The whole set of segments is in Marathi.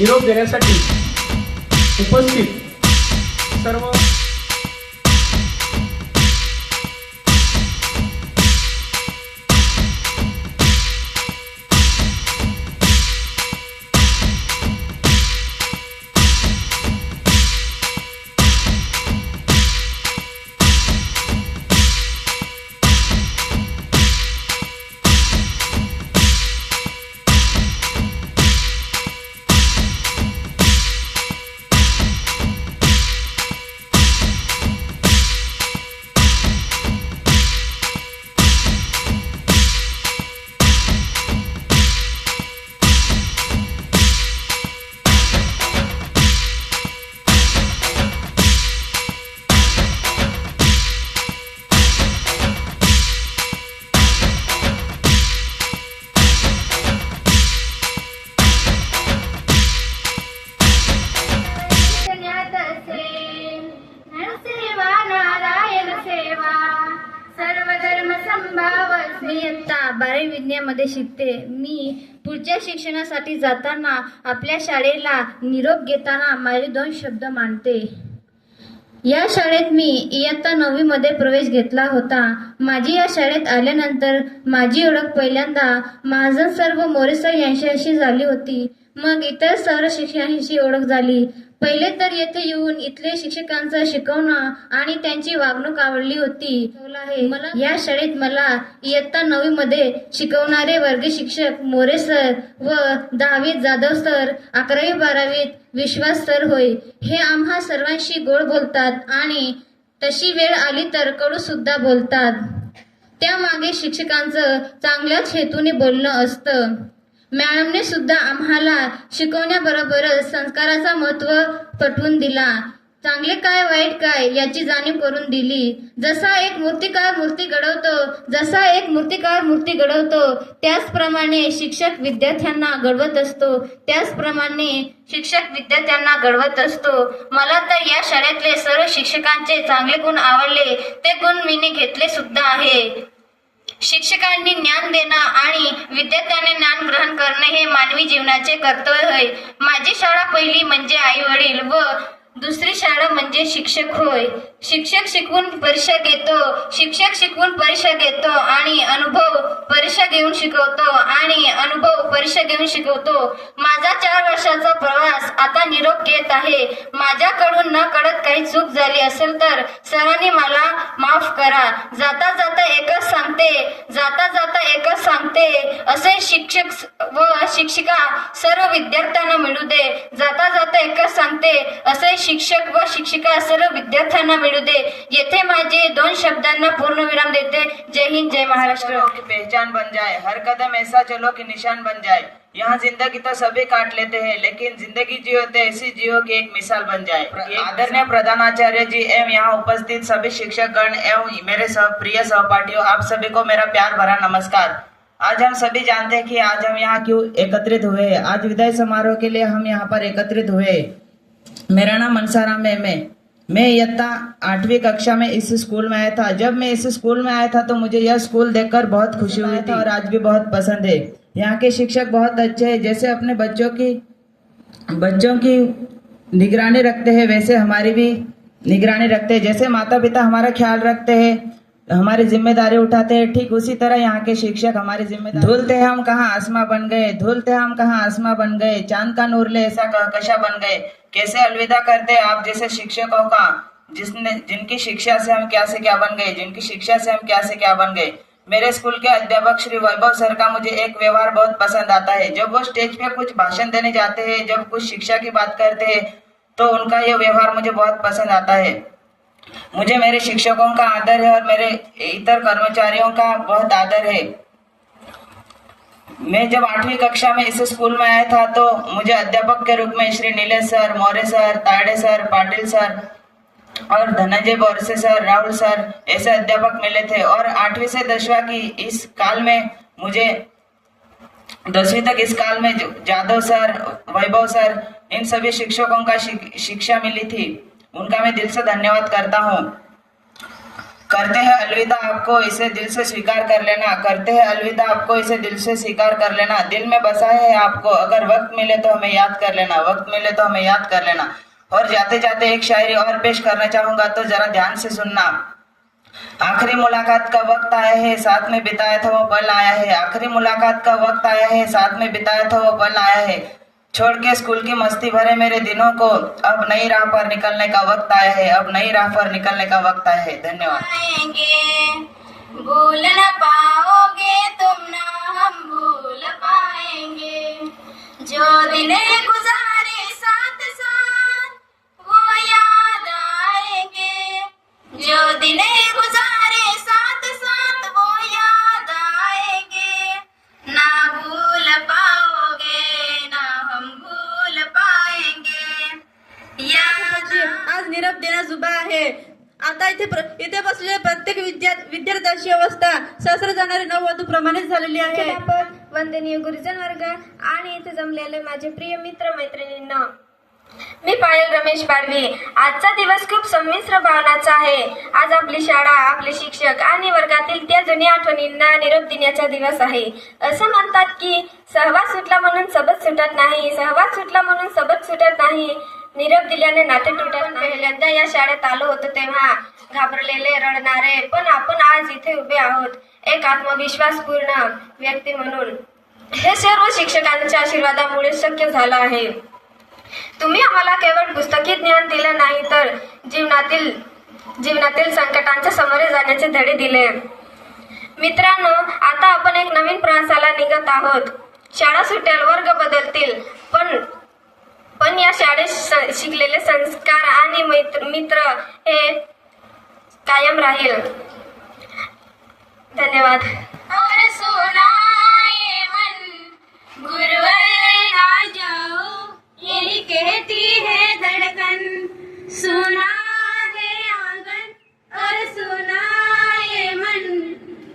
निरोप देण्यासाठी उपस्थित सर्व मी इयत्ता 12वी विज्ञानामध्ये शिकते. मी पुढच्या शिक्षणासाठी जाताना आपल्या शाळेला निरोप घेताना माझे 2 शब्द मांडते. या शाळेत मी इयत्ता 9वी मध्ये प्रवेश घेतला होता. माझी या शाळेत आल्यानंतर माझी ओळख पहिल्यांदा महाजन सर व मोरे सर यांच्याशी झाली होती. मग इतर सर्व शिक्षकांशी ओळख झाली. पहिले तर येथे येऊन इथले शिक्षकांचं शिकवणं आणि त्यांची वागणूक आवडली होती. मला या शाळेत मला इयत्ता 9वी मध्ये शिकवणारे वर्ग शिक्षक मोरे सर व 10वीत जाधव सर, 11वी 12वीत विश्वास सर होय. हे आम्हा सर्वांशी गोड बोलतात आणि तशी वेळ आली तर कडू सुद्धा बोलतात. त्यामागे शिक्षकांचं चांगल्याच हेतूने बोलणं असतं. मॅडमने सुद्धा आम्हाला शिकवण्याबरोबरच संस्काराचा महत्त्व पटवून दिला. चांगले काय वाईट काय याची जाणीव करून दिली. जसा एक मूर्तिकार मूर्ती घडवतो त्याचप्रमाणे शिक्षक विद्यार्थ्यांना घडवत असतो. मला तर या शाळेतले सर्व शिक्षकांचे चांगले गुण आवडले. ते गुण मी घेतले सुद्धा आहे. शिक्षकांनी ज्ञान देणं आणि विद्यार्थ्यांनी ज्ञान ग्रहण करणे हे मानवी जीवनाचे कर्तव्य होय. माझी शाळा पहिली म्हणजे आई वडील व दुसरी शाळा म्हणजे शिक्षक होय. शिक्षक शिकवून परीक्षा घेतो आणि अनुभव परीक्षा घेऊन शिकवतो. माझा 4 वर्षाचा प्रवास आता निरोप घेत आहे. माझ्याकडून न कळत काही चूक झाली असेल तर सरांनी मला माफ करा. जाता जाता एकच सांगते असे शिक्षक व शिक्षिका सर्व विद्यार्थ्यांना मिळू दे. जाता जाता एकच सांगते असे शिक्षक व शिक्षिका सर्व विद्यार्थ्यांना मिळू दे. येथे माझे 2 शब्दांना पूर्णविराम देते. जय हिंद, जय महाराष्ट्र. की पहचान बन जाए, हर कदम ऐसा चलो कि निशान बन जाए. यहाँ जिंदगी तो सभी काट लेते हैं, लेकिन जिंदगी जियो तो ऐसी जियो की एक मिसाल बन जाए. आदरणीय प्रधानाचार्य जी एवं यहाँ उपस्थित सभी शिक्षक गण एवं मेरे प्रिय सहपाठियों, आप सभी को मेरा प्यार भरा नमस्कार. आज हम सभी जानते हैं कि आज हम यहाँ क्यों एकत्रित हुए. आज विदाई समारोह के लिए हम यहाँ पर एकत्रित हुए. मेरा नाम मनसाराम है. मैं इयत्ता 8वीं कक्षा में इस स्कूल में आया था. जब मैं इस स्कूल में आया था तो मुझे यह स्कूल देखकर बहुत खुशी हुई थी और आज भी बहुत पसंद है. यहाँ के शिक्षक बहुत अच्छे हैं. जैसे अपने बच्चों की निगरानी रखते हैं वैसे हमारी भी निगरानी रखते हैं. जैसे माता पिता हमारा ख्याल रखते हैं, हमारी जिम्मेदारी उठाते हैं, ठीक उसी तरह यहाँ के शिक्षक हमारी जिम्मेदारी. धुलते हम कहाँ आसमां बन गए, चांद का नूरले ऐसा कहकशा बन गए. कैसे अलविदा करते आप जैसे शिक्षकों का जिनकी शिक्षा से हम क्या से क्या बन गए. मेरे स्कूल के अध्यापक श्री वैभव सर का मुझे एक व्यवहार बहुत पसंद आता है. जब वो स्टेज पे कुछ भाषण देने जाते हैं, जब कुछ शिक्षा की बात करते हैं तो उनका ये व्यवहार मुझे बहुत पसंद आता है. मुझे मेरे शिक्षकों का आदर है और मेरे इतर कर्मचारियों का बहुत आदर है. मैं जब 8वीं कक्षा में इस स्कूल में आया था तो मुझे अध्यापक के रूप में श्री नीलेश सर, मोरे सर, ताड़े सर, पाटिल सर और धनंजय बोरसे सर, राहुल सर ऐसे अध्यापक मिले थे. और 8वीं से 10वीं की इस काल में मुझे 10वीं तक इस काल में Jadhav sir, Vaibhav sir, in सभी शिक्षकों का शिक्षा मिली थी. उनका मैं दिल से धन्यवाद करता हूँ. करते हैं अलविदा आपको इसे दिल से स्वीकार कर लेना, करते हैं अलविदा आपको इसे दिल से स्वीकार कर लेना, दिल में बसा है आपको, अगर वक्त मिले तो हमें याद कर लेना, वक्त मिले तो हमें याद कर लेना। और जाते जाते एक शायरी और पेश करना चाहूंगा, तो जरा ध्यान से सुनना। आखिरी मुलाकात का वक्त आया है, साथ में बिताया था वो पल आया है, आखिरी मुलाकात का वक्त आया है, साथ में बिताया था वो पल आया है, छोड़ के स्कूल की मस्ती भरे मेरे दिनों को, अब नई राह पर निकलने का वक्त आया है, अब नई राह पर निकलने का वक्त आया है। धन्यवाद। भूल न पाओगे तुम ना हम भूल पाएंगे, जो दिन गुजारे साथ साथ वो याद आएंगे, जो दिन गुजारे साथ साथ वो याद आएंगे, ना भूल पाओगे ना हम भूल पाएंगे। आज निरोप देण्यास उभा आहे। आता इथे बसलेल्या प्रत्येक विद्यार्थ्यांची अवस्था सासर जाणारे नववधू प्रमाणेच झालेली आहे। वंदनीय गुरुजन वर्ग आणि इथे जमलेले माझे प्रिय मित्र मैत्रिणींना, मी पायल रमेश पाडवी। आजचा दिवस खूप संमिश्र भावनाचा आहे। आज आपली शाळा, आपले शिक्षक आणि वर्गातील त्या जुन्या आठवणींना निरोप देण्याचा दिवस आहे। असं म्हणतात की सहवास सुटला म्हणून सबक सुटत नाही, सहवास सुटला म्हणून सबक सुटत नाही, निरोप दिल्याने नाते तुटत नाही। पहिल्यांदा या शाळेत आलो होतो तेव्हा घाबरलेले, रडणारे, पण आपण आज इथे उभे आहोत एक आत्मविश्वासपूर्ण व्यक्ती म्हणून। हे सर्व शिक्षकांच्या आशीर्वादामुळे शक्य झालं आहे। तुम्ही आम्हाला केवळ पुस्तकी ज्ञान दिलं नाही, तर जीवनातील संकटांच्या सामोरे जाण्याचे धडे दिले। मित्रांनो, आता आपण एक नवीन प्रवासाला निघत आहोत। शाळा सुटेल, वर्ग बदलतील, पण या शाळेत शिकलेले संस्कार आणि मित्र हे कायम राहील। धन्यवाद। और सुनाए मन गुरुवर आ जाओ, यही कहती है धड़कन, सुना है आंगन और सुना ये मन,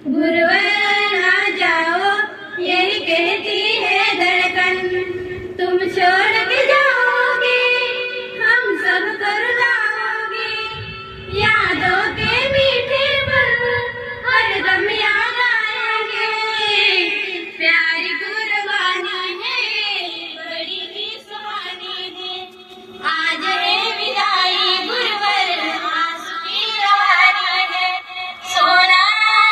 गुरुवर आ जाओ, यही कहती है धड़कन, तुम छोड़ के जाओगे हम सब कर लाओगे, यादों के मीठे पल हरदम याद आएंगे, प्यारी कुर्बानी है बड़ी ही सुहानी है, आज है विदाई गुरुवर आंसू की रवानी है, सोना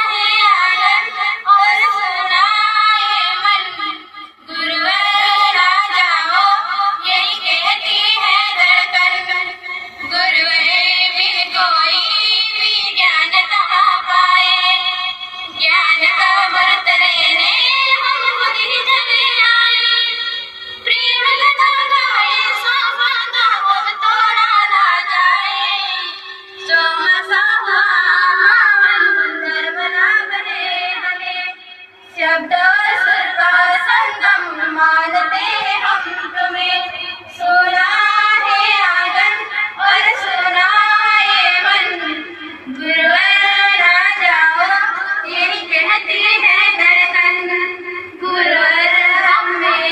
है आंगन और सोना है मन, गुरुवर आ जाओ, यही कहती है धड़कन, गुरुवर बिन कोई भी ज्ञान कहाँ पाए, ज्ञान का व्रत लेने हम खुद ही चले आए, प्रेम लगा गाए सावधा अब तोड़ा ना जाए, सोमसा मंदिर बना बने हमें, शब्द सुर का संगम मानते हम तुम्हें, सोना है आंगन और सोना ये मन, गुरुवर आ जाओ, यही कहती है धड़कन, गुरुवर हमें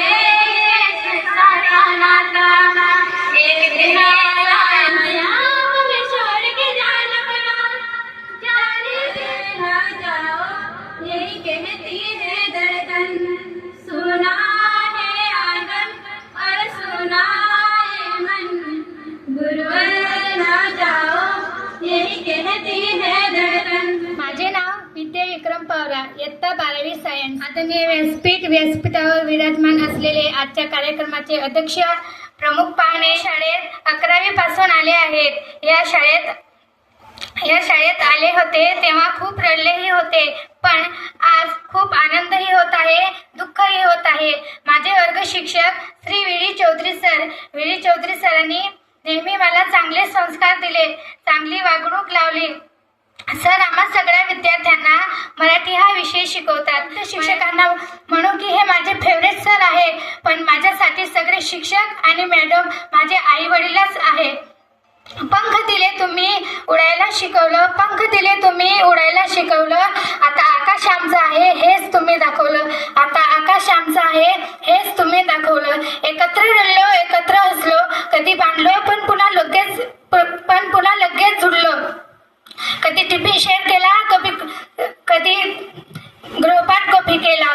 सारा नाता, एक दिन आया हमें छोड़ के जाना बना, जाने देना जाओ, यही कहती है धड़कन, सुना है आंगन और सुना ये मन, गुरुवर ना जाओ, यही कहती है धड़कन। माझे नाव विद्या विक्रम पवार, इयत्ता 12वी सायन्स। आदरणीय व्यासपीठावर विराजमान असलेले आजच्या कार्यक्रमाचे अध्यक्ष, प्रमुख पाहुणे, शाळेत 11वी पासून आले आहेत। या शाळेत आले होते तेव्हा खूप रडलेही होते, पण आज खूप आनंदही होत आहे, दुःखही होत आहे। माझे वर्ग शिक्षक श्री विडी चौधरी सरांनी नेहमी मला चांगले संस्कार दिले, चांगली वागणूक लावली। सर आम्हा सगळ्या विद्यार्थ्यांना मराठी हा विषय शिकवतात। शिक्षकांना म्हणू की हे माझे फेवरेट सर आहे, पण माझ्यासाठी सगळे शिक्षक आणि मॅडम माझे आई वडीलच आहे। पंख दिले तुम्ही उडायला शिकवलं, पंख दिले तुम्ही उडायला शिकवलं, आता आकाश आमचं आहे हेच तुम्ही दाखवलं, आता आकाश आमचं आहे हेच तुम्ही दाखवलं। एकत्र रडलो, एकत्र हसलो, कधी भांडलो पण पुन्हा लगेच जुळलो, कधी टिफिन शेअर केला, कधी गृहपाठ कॉपी केला,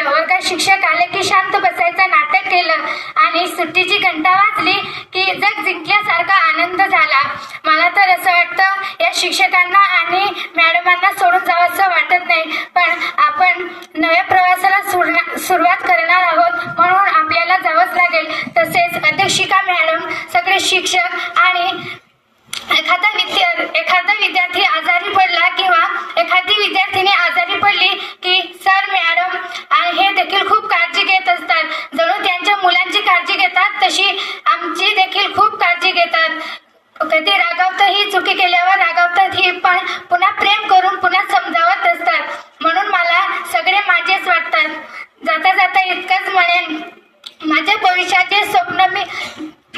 वर्गात शिक्षक आले की शांत बसायचं नाटक केलं आणि सुट्टीची घंटा वाजली की जग जिंकल्यासारखा आनंद झाला. मला तर असं वाटतं या शिक्षकांना आणि मॅडमांना सोडून जावंसं वाटत नाही, पण आपण नव्या प्रवासाला सुरुवात करणार आहोत म्हणून आपल्याला जावंच लागेल. तसेच अध्यक्षिका मॅडम, सगळे शिक्षक आणि एखादा विद्यार्थी आजारी पडला किंवा एखादी विद्यार्थिनी आजारी पडली की सर मॅडम हे देखील खूप काळजी घेत असतात. जणू त्यांच्या मुलांची काळजी घेतात तशी आमची देखील खूप काळजी घेतात. कधी रागावतात, ही चुकी केल्यावर रागावतात, ही पण पुन्हा प्रेम करून पुन्हा समजावत असतात. म्हणून मला सगळे माझेच वाटतात. जाता जाता इतकंच म्हणेन, माझ्या भविष्याचे स्वप्न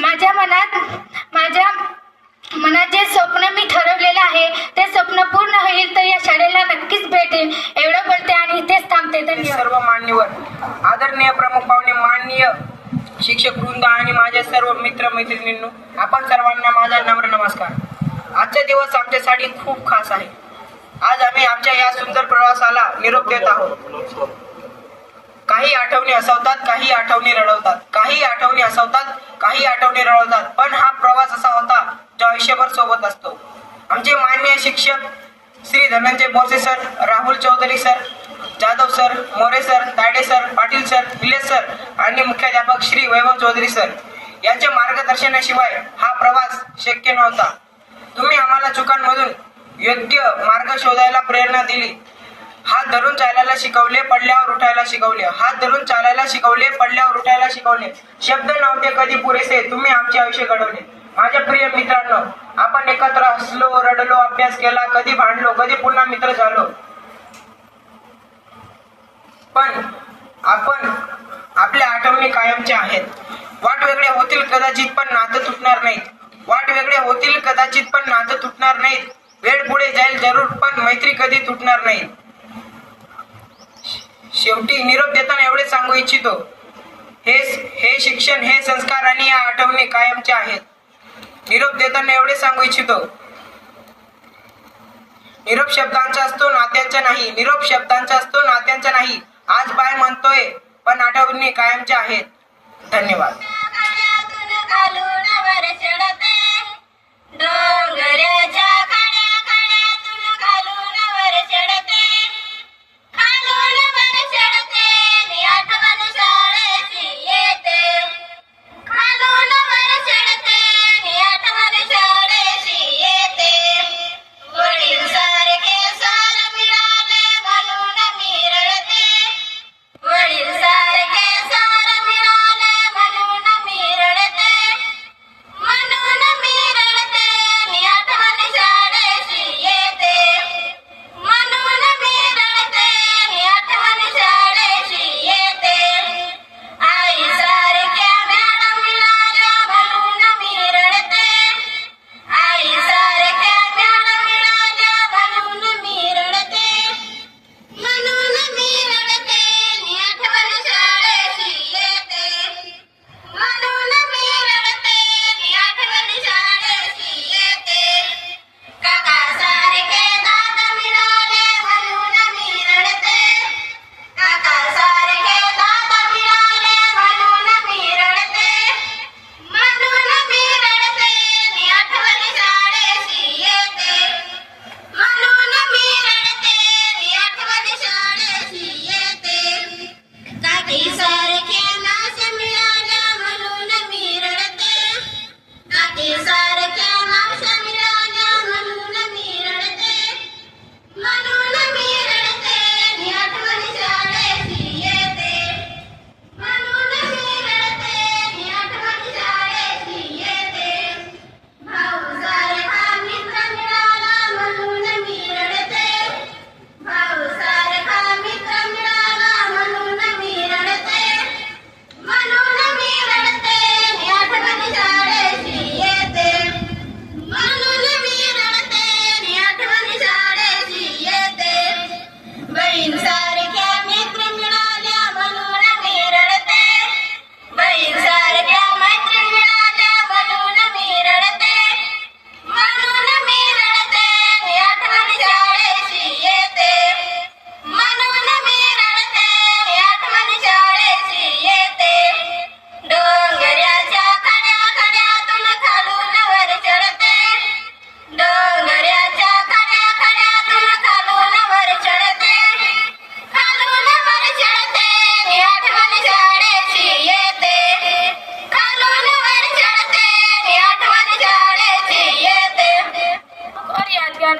माझ्या मनात जे स्वप्न मी ठरवलेलं आहे ते स्वप्न पूर्ण होईल तर या शाळेला नक्कीच भेटेल. एवढं बोलते आणि इथेच थांबते. धन्यवाद. सर्व मान्यवर, आदरणीय प्रमुख पाहुणे, माननीय शिक्षक वृंद आणि माझ्या सर्व मित्र मैत्रिणींनो, आपण सर्वांना माझा नम्र नमस्कार. आजचा दिवस आमच्यासाठी खूप खास आहे. आज आम्ही आमच्या या सुंदर प्रवासाला निरोप देत आहोत. काही आठवणी हसवतात, काही आठवणी रडवतात, काही आठवणी हसवतात, काही आठवणी रडवतात, पण हा प्रवास असा होता जो आयुष्यभर सोबत असतो. आमचे माननीय शिक्षक Shri Dhananjay Borse sir, Rahul Chaudhari sir, Jadhav sir, More sir, Tayade sir, Patil sir, Hile sir आणि मुख्याध्यापक श्री वैभव चौधरी सर यांच्या मार्गदर्शनाशिवाय हा प्रवास शक्य नव्हता. तुम्ही आम्हाला चुकांमधून योग्य मार्ग शोधायला प्रेरणा दिली. हात धरून चालायला शिकवले, पडल्यावर उठायला शिकवले. हात धरून चालायला शिकवले, पडल्यावर उठायला शिकवले. शब्द नव्हते कधी पुरेसे, तुम्ही आमचे आयुष्य घडवले. माझ्या प्रिय मित्रांनो, आपण एकत्र हसलो, रडलो, अभ्यास केला, कधी भांडलो, कधी पुन्हा मित्र झालो, पण आपण आपल्या आठवणी कायमच्या आहेत. वाट वेगळे होतील कदाचित पण नातं तुटणार नाहीत. वाट वेगळे होतील कदाचित पण नातं तुटणार नाहीत. वेळ पुढे जाईल जरूर पण मैत्री कधी तुटणार नाही. शेवटी निरोप देताना एवढे सांगू इच्छितो, हे शिक्षण, हे संस्कार आणि या आठवणी कायमच्या आहेत. निरोप देताना एवढे सांगू इच्छितो, निरोप शब्दांचा असतो नात्यांचा नाही. निरोप शब्दांचा असतो नात्यांचा नाही. आज बाय म्हणतोय पण आठवणी कायमच्या आहेत. धन्यवाद.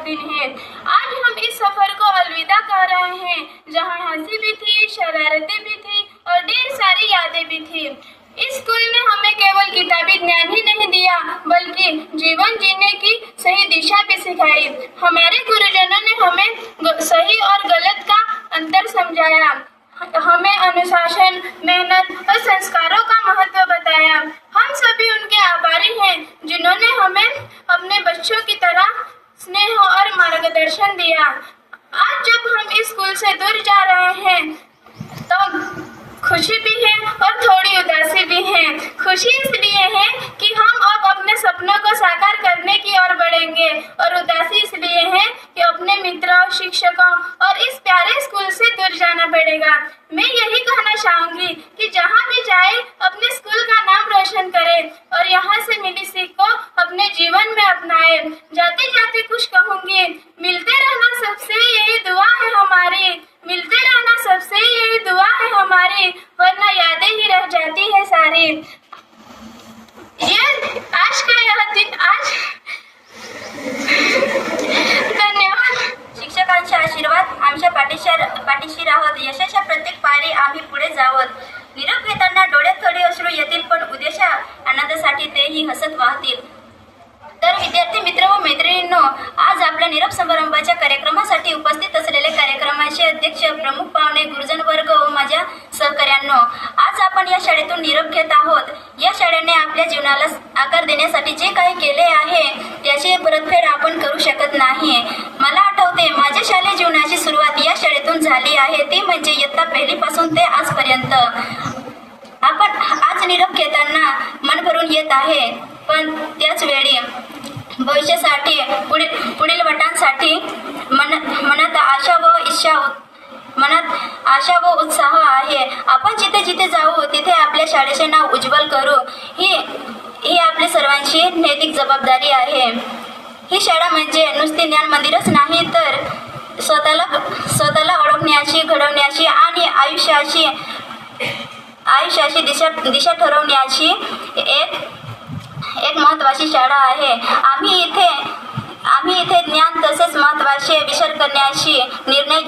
दिन है। आज हम इस सफर को अलविदा कह रहे हैं, जहाँ हंसी भी थी, शरारतें भी थी और ढेर सारी यादें भी थी। इस स्कूल ने हमें केवल किताबी ज्ञान ही नहीं दिया, बल्कि जीवन जीने की सही दिशा भी सिखाई। हमारे गुरुजनों ने हमें सही और गलत का अंतर समझाया, हमें अनुशासन, मेहनत और संस्कारों का महत्व बताया। हम सभी उनके आभारी हैं, जिन्होंने हमें अपने बच्चों की तरह स्नेह और मार्गदर्शन दिया। आज जब हम इस स्कूल से दूर जा रहे हैं, तो खुशी भी है और थोड़ी उदासी भी है। खुशी इसलिए है कि हम अब अपने सपनों को साकार करने की ओर बढ़ेंगे, और उदासी इसलिए है कि अपने मित्रों, शिक्षकों और इस प्यारे स्कूल से दूर जाना पड़ेगा। मैं यही कहना चाहूंगी कि जहाँ भी जाए अपने स्कूल का नाम रोशन करे और यहाँ से मिली सीख को अपने जीवन में अपनाए। जाते जाते कुछ कहूंगी, मिलते रहना सबसे यही दुआ है हमारी, मिलते रहना सबसे यही दुआ है हमारी, वरना यादें ही रह जाती है सारी। ये आज का यह दिन आज धन्यवाद। शिक्षकांचे आशीर्वाद आमच्या पाठीशी राहत, यशाच्या प्रत्येक पायरी आम्ही पुढे जावत. निरोप घेताना डोळ्यात थोडे अश्रू येतील, पण उद्याच्या आनंदासाठी तेही हसत वाहतील. तर विद्यार्थी मित्र व मैत्रिणींनो, आज आपल्या निरोप समारंभाच्या कार्यक्रमासाठी उपस्थित असलेले कार्यक्रमाचे अध्यक्ष, प्रमुख पाहुणे, गुरुजन वर्ग व माझ्या सहकाऱ्यांनो, आज आपण या शाळेतून निरोप घेत आहोत. या शाळेने आपल्या जीवनाला आकार देण्यासाठी जे काही केले आहे त्याची परतफेड आपण करू शकत नाही. मला आठवते, माझ्या शालेय जीवनाची सुरुवात या शाळेतून झाली आहे, ती म्हणजे इयत्ता पहिलीपासून ते आजपर्यंत. आपण आज निरोप घेताना मन भरून येत आहे, पण त्याच वेळी भविष्यासाठी पुढील वाटांसाठी मनात आशा व उत्साह आहे. आपण जिथे जिथे जाऊ तिथे आपल्या शाळेचे नाव उज्ज्वल करू, ही आपली सर्वांची नैतिक जबाबदारी आहे. ही शाळा म्हणजे नुसती ज्ञान मंदिरच नाही, तर स्वतःला ओळखण्याची, घडवण्याची आणि आयुष्याची दिशा ठरवण्याची एक महत्त्वाची शाळा आहे. आम्ही इथे ज्ञान तसेच महत्त्वाचे विचार करण्याची, निर्णय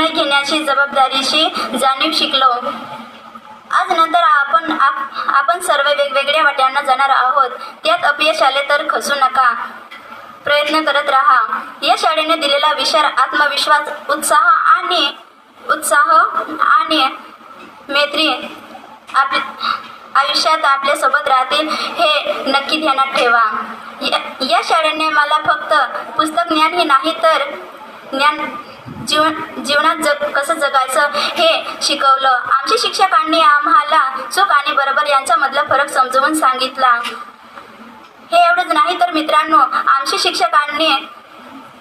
घेण्याची जबाबदारीची जाणीव शिकलो. आज नंतर आपण सर्व वेगवेगळ्या वाट्यांना जाणार आहोत. त्यात अपयश आले तर खचू नका, प्रयत्न करत राहा. या शाळेने दिलेला विचार, आत्मविश्वास, उत्साह आणि मैत्री आयुष्यात आपल्या सोबत राहतील हे नक्की ध्यानात ठेवा. या शाळेने मला फक्त पुस्तक ज्ञान ही नाही, तर जीवनात कसं जगायचं हे शिकवलं. आमच्या शिक्षकांनी आम्हाला चूक आणि बरोबर यांच्यामधला फरक समजवून सांगितला. हे एवढंच नाही तर मित्रांनो, आमच्या शिक्षकांनी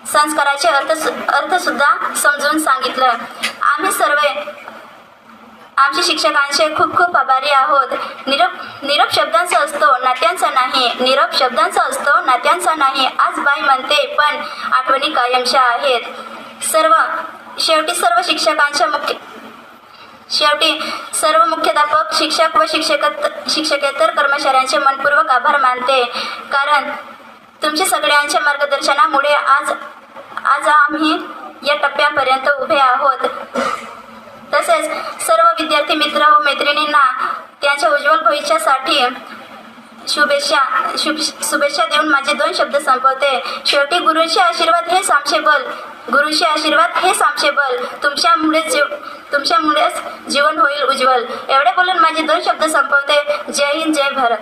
संस्काराचे अर्थ सुद्धा समजून सांगितलं. आम्ही सर्व आमच्या शिक्षकांचे खूप खूप आभारी आहोत. निरोप शब्दांचा असतो, नात्यांचा नाही. निरोप शब्दांचा असतो, नात्यांचा नाही. आज बाई म्हणते, पण आठवणी कायमच्या आहेत. शेवटी सर्व मुख्याध्यापक, शिक्षक व शिक्षकेतर कर्मचाऱ्यांचे मनपूर्वक आभार मानते, कारण तुमच्या सगळ्यांच्या मार्गदर्शनामुळे आज आम्ही या टप्प्यापर्यंत उभे आहोत. तसेच सर्व विद्यार्थी मित्र व मैत्रिणींना त्यांच्या उज्ज्वल भविष्यासाठी शुभेच्छा देऊन माझे 2 शब्द संपवते. शेवटी गुरुचे आशीर्वाद हेच आमचे बल. तुमच्यामुळेच जीवन होईल उज्ज्वल. एवढे बोलून माझे 2 शब्द संपवते. जय हिंद, जय भारत.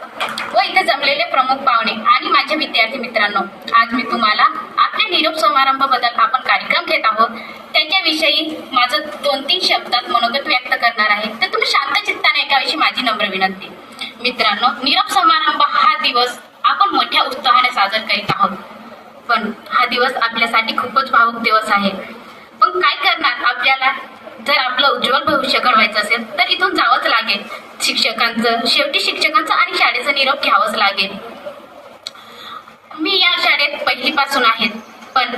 व इथे जमलेले प्रमुख पाहुणे आणि माझ्या विद्यार्थी मित्रांनो, आज मी तुम्हाला आपल्या निरोप समारंभाबद्दल आपण कार्यक्रम घेत आहोत त्याच्याविषयी माझं 2-3 शब्दात मनोगत व्यक्त करणार आहे. तर तुम्ही शांत चित्ताने ऐकावीशी माझी नम्र विनंती. मित्रांनो, निरोप समारंभ हा दिवस आपण मोठ्या उत्साहाने साजरा करीत आहोत, पण हा दिवस आपल्यासाठी खूपच भावुक दिवस आहे. पण काय करणार, आपल्याला जर आपलं उज्ज्वल भविष्य घडवायचं असेल तर इथून जावंच लागेल. शेवटी शिक्षकांचं आणि शाळेचा निरोप घ्यावाच लागेल. मी या शाळेत पहिलीपासून आहे, पण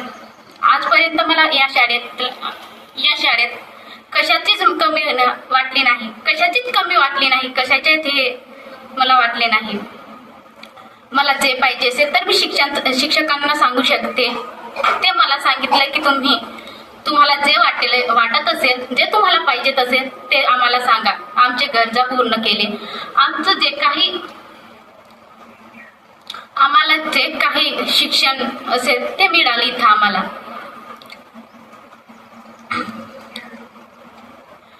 आजपर्यंत मला या शाळेत कशाचीच कमी वाटली नाही, कशाचीच मला वाटले नाही. मला जे पाहिजे असेल तर मी शिक्षकांना सांगू शकते. ते मला सांगितलं की तुम्हाला जे वाटत असेल, जे तुम्हाला पाहिजे असेल ते आम्हाला सांगा. आमचे गरजा पूर्ण केले. आम्हाला जे काही शिक्षण असेल ते मिळाले इथं आम्हाला.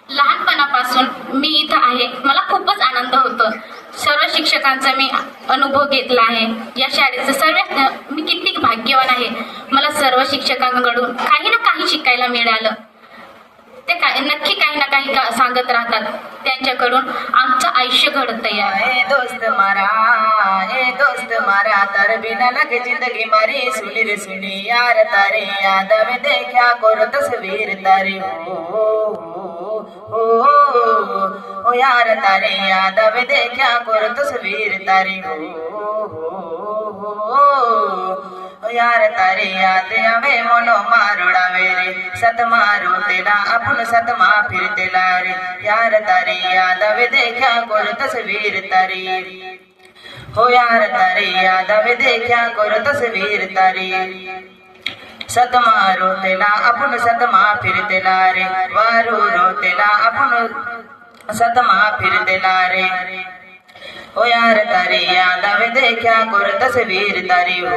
लहानपणापासून मी इथं आहे. मला खूपच आनंद होतो. सर्व शिक्षकांचा मी अनुभव घेतला आहे. या शाळेचं मी किती भाग्यवान आहे. मला सर्व शिक्षकांकडून काही ना काही शिकायला मिळालं. ते नक्की काही ना काही सांगत राहतात. त्यांच्याकडून आमचं आयुष्य घडतंय. ए दोस्त मारा तार बिना लगे जिंदगी मारी सुनी रे सुनी यार तारे याद में देखा करो तस्वीर तारी हो यार तारे याद में देखा करो तस्वीर तारी हो यार तारे याद आवे मनो मारोडावे रे सत मारो तेला आपण सत मा फिरतेला रे यार तारे याद आवे देखा करो तस्वीर तारी हो यार तारे याद आवे देखा करो तस्वीर तारी सत मारो तेला आपण सत मा फिरतेला रे वारो रोतेला आपण सत मा फिरतेला रे हो यार तारे याद आवे देखा करो तस्वीर तारी हो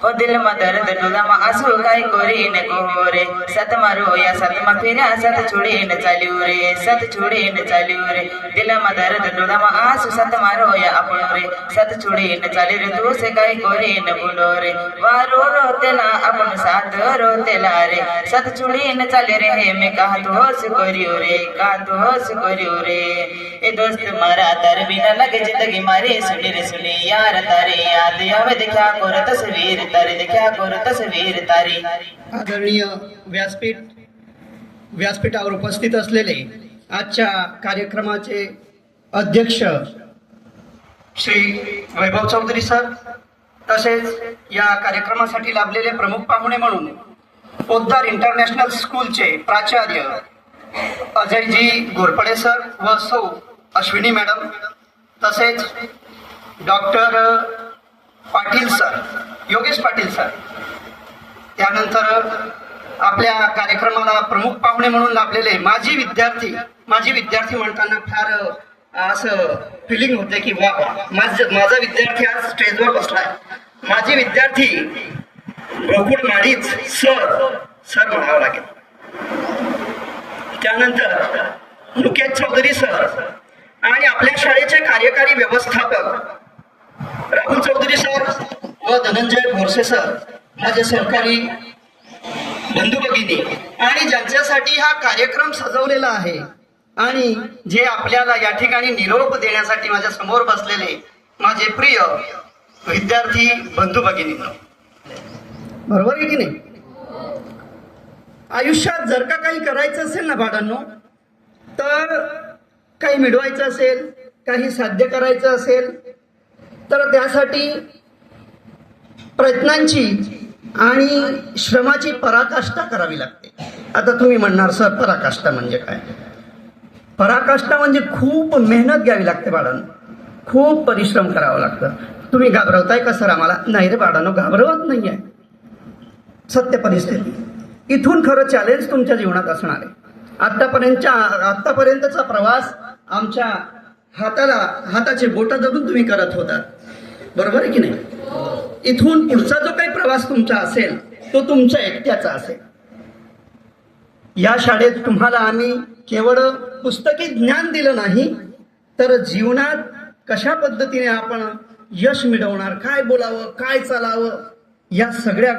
हो दिल में दर्द डुला में आंसू काय कोरी न कोरे सत मारो या सत मा फिरा सत छोड़ी न चाल्यू रे सत छोड़ी न चाल्यू रे दिल में दर्द डुला में आंसू सत मारो या अपन रे सत छोड़ी न चाली रे तू से काय कोरी न बोलो रे वारो रोतेला अपन साथ रोतेला रे सत छोड़ी न चाले रे हे मैं कहा तो होश करियो रे ए दोस्त मारा तार बिना लगे जिंदगी मारी सुनी यार तारे याद आवे देखा करो तस्वीर तारी देखा करो तस्वीर तारी. आदरणीय व्यासपीठावर उपस्थित असलेले आजच्या कार्यक्रमाचे अध्यक्ष श्री वैभव चौधरी सर, तसेच या कार्यक्रमासाठी लाभलेले प्रमुख पाहुणे म्हणून पोद्दार इंटरनॅशनल स्कूलचे प्राचार्य अजयजी घोरपडे सर व सौ अश्विनी मॅडम, तसेच doctor Patil sir, Yogesh Patil sir, त्यानंतर आपल्या कार्यक्रमाला प्रमुख पाहुणे म्हणून लाभलेले माजी विद्यार्थी म्हणताना फार असं फिलिंग होते की वा माझा विद्यार्थी आज स्टेजवर बसलाय. माजी विद्यार्थी गोकुळ माडीच सर म्हणावं लागेल. त्यानंतर मुकेश चौधरी सर आणि आपल्या शाळेचे कार्यकारी व्यवस्थापक राहुल चौधरी सर व धनंजय भोरसे सर, माझे सहकारी बंधू भगिनी, आणि ज्यांच्यासाठी हा कार्यक्रम सजवलेला आहे आणि जे आपल्याला या ठिकाणी निरोप देण्यासाठी माझ्या समोर बसलेले माझे प्रिय विद्यार्थी बंधू भगिनी. बरोबर आहे की नाही? आयुष्यात जर का काही करायचं असेल ना बाळांनो, तर काही मिळवायचं असेल, काही साध्य करायचं असेल, तर त्यासाठी प्रयत्नांची आणि श्रमाची पराकाष्ठा करावी लागते. आता तुम्ही म्हणणार सर पराकाष्ठा म्हणजे काय? पराकाष्ठा म्हणजे खूप मेहनत घ्यावी लागते बाळांनो, खूप परिश्रम करावं लागतं. तुम्ही घाबरवताय का सर आम्हाला? नाही रे बाळांनो, घाबरवत नाही आहे. सत्य परिस्थिती. इथून खरं चॅलेंज तुमच्या जीवनात असणार आहे. आतापर्यंतचा प्रवास आमच्या हाताचे बोट धरून तुम्ही करत होतात, बरोबर आहे की नाही? इथून पुढचा जो काही प्रवास तुमचा असेल तो तुमच्या एकट्याचा असेल. या शाळेत तुम्हाला आम्ही केवळ पुस्तकी ज्ञान दिलं नाही, तर जीवनात कशा पद्धतीने आपण यश मिळवणार, काय बोलावं, काय चालावं, या सगळ्या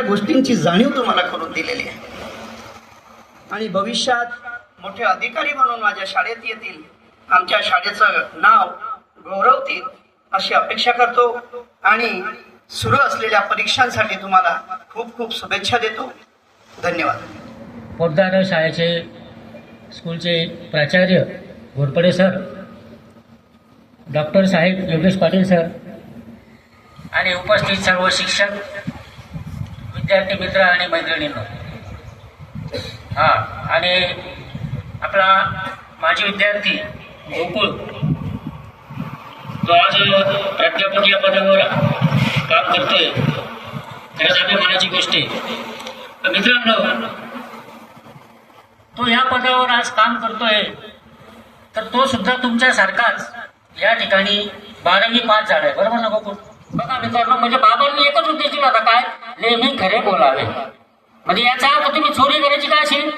गोष्टींची जाणीव तुम्हाला करून दिलेली आहे. आणि भविष्यात मोठे अधिकारी म्हणून माझ्या शाळेत येतील, आमच्या शाळेचं नाव गौरवतील अशी अपेक्षा करतो आणि सुरू असलेल्या परीक्षांसाठी तुम्हाला खूप खूप शुभेच्छा देतो. धन्यवाद. पोद्दार शाळेचे स्कूलचे प्राचार्य घोरपडे सर, डॉक्टर साहेब योगेश पाटील सर आणि उपस्थित सर्व शिक्षक, विद्यार्थी मित्र आणि मैत्रिणींनो, हा आणि आपला माजी विद्यार्थी गोकुळ जो आज प्राध्यापक या पदावर काम करतोय, खरंच अभिमानाची गोष्ट आहे. तर मित्रांनो, तो या पदावर आज काम करतोय, तर तो सुद्धा तुमच्यासारखाच या ठिकाणी 12वी पास झालाय, बरोबर ना गोकुळ? बघा मित्रांनो, म्हणजे बाबांनी एकच उद्देश दिला होता, काय? नेहमी खरे बोलावे. म्हणजे याचा अर्थ तुम्ही चोरी करायची का असेल?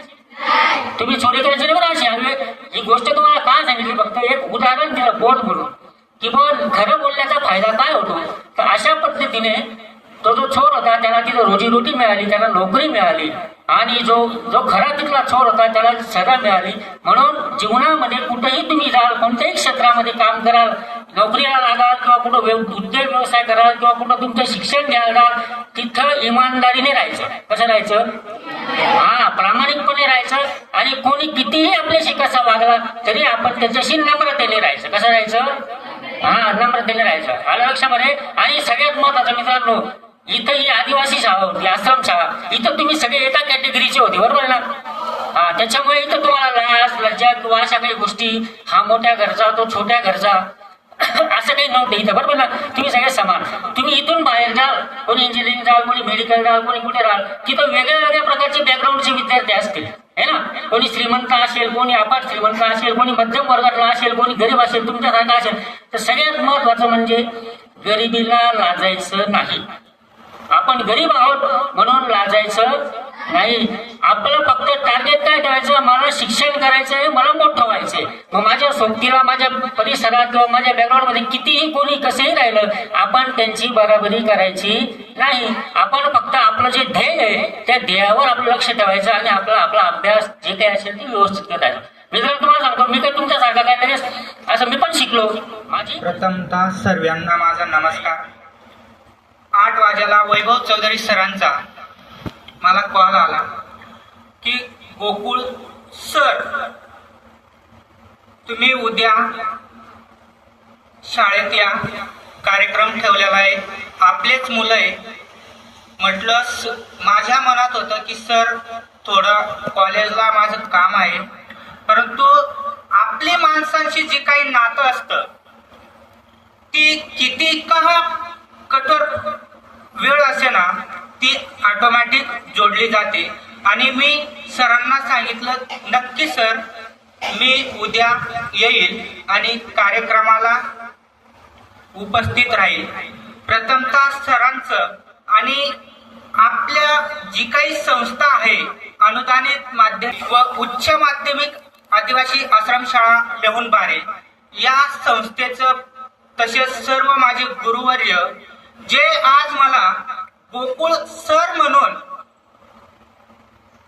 तुम्ही चोरी करायची नाही बरं अशी. ही गोष्ट तुम्हाला काय सांगितली, फक्त एक उदाहरण दिलं बोट म्हणून, की पण खरं बोलण्याचा फायदा काय होतो. तर अशा पद्धतीने तो जो चोर होता त्याला तिथं रोजीरोटी मिळाली, त्याला नोकरी मिळाली, आणि जो खरा तिथला चोर होता त्याला सजा मिळाली. म्हणून जीवनामध्ये कुठेही तुम्ही जाल, कोणत्याही क्षेत्रामध्ये काम कराल, नोकरीला लागाल किंवा कुठं उद्योग व्यवसाय कराल किंवा कुठं तुमचं शिक्षण घ्यायला, तिथं इमानदारीने राहायचं. कसं राहायचं? हा, प्रामाणिकपणे राहायचं. आणि कोणी कितीही आपल्याशी कसा वागला तरी आपण त्याच्याशी नम्रतेने राहायचं. कसं राहायचं? हा, नम्रतेने राहायचं. आलं लक्षामध्ये? आणि सगळ्यात महत्वाचं मित्रांनो, इथं ही आदिवासी शाळा होती, आश्रम शाळा, इथं तुम्ही सगळे एका कॅटेगरीचे होते, बरोबर ना? हा, त्याच्यामुळे इथं तुम्हाला लाज लज्जा किंवा अशा काही गोष्टी, हा मोठ्या घरचा तो छोट्या घरचा, असं काही नव्हतं इथं, बरोबर ना? तुम्ही सगळे समान. तुम्ही इथून बाहेर जाल, कोणी इंजिनिअरिंग जाल, कोणी मेडिकल जाल, कोणी कुठे राहाल, तिथं वेगळ्या वेगळ्या प्रकारचे बॅकग्राऊंडचे विद्यार्थी असतील, है ना? कोणी श्रीमंत असेल, कोणी अपाट श्रीमंत असेल, कोणी मध्यम वर्गातला असेल, कोणी गरीब असेल, तुमच्यासारखा असेल. तर सगळ्यात महत्वाचं म्हणजे गरिबीला लाजायचं नाही. आपण गरीब आहोत म्हणून लाजायचं नाही. आपलं फक्त टार्गेट काय ठेवायचं? मला शिक्षण करायचंय, मला मोठं व्हायचंय. मग माझ्या सोबतीला, माझ्या परिसरात किंवा माझ्या बॅकग्राऊंड मध्ये कितीही कोणी कसंही राहिलं, आपण त्यांची बराबरी करायची नाही. आपण फक्त आपलं जे ध्येय आहे त्या ध्येयावर आपलं लक्ष ठेवायचं आणि आपला अभ्यास जे काही असेल ते व्यवस्थित करायचं. मित्रांनो, तुम्हाला सांगतो, मी काही तुमच्यासारखा काय लगेच असं मी पण शिकलो. माझी प्रथमतः सर्वांना माझा नमस्कार. 8 वाजेला वैभव चौधरी सरांचा मला कॉल आला की गोकुळ सर, तुम्ही उद्या शाळेत या, कार्यक्रम ठेवलेला आहे, आपलेच मुलं आहे. म्हटलं माझ्या मनात होतं की सर, थोडं कॉलेजला माझं काम आहे, परंतु आपली माणसांची जी काही नातं असतं ती किती का कठोर वेळ असे ना, ती ऑटोमॅटिक जोडली जाते. आणि मी सरांना सांगितलं, नक्की सर, मी उद्या येईल आणि कार्यक्रमाला उपस्थित राहील. प्रथमतः सरांचं आणि आपल्या जी काही संस्था आहे, अनुदानित माध्यमिक व उच्च माध्यमिक आदिवासी आश्रमशाळा लेहुणबारे, या संस्थेचं, तसेच सर्व माझे गुरुवर्य जे आज मला गोकुळ सर म्हणून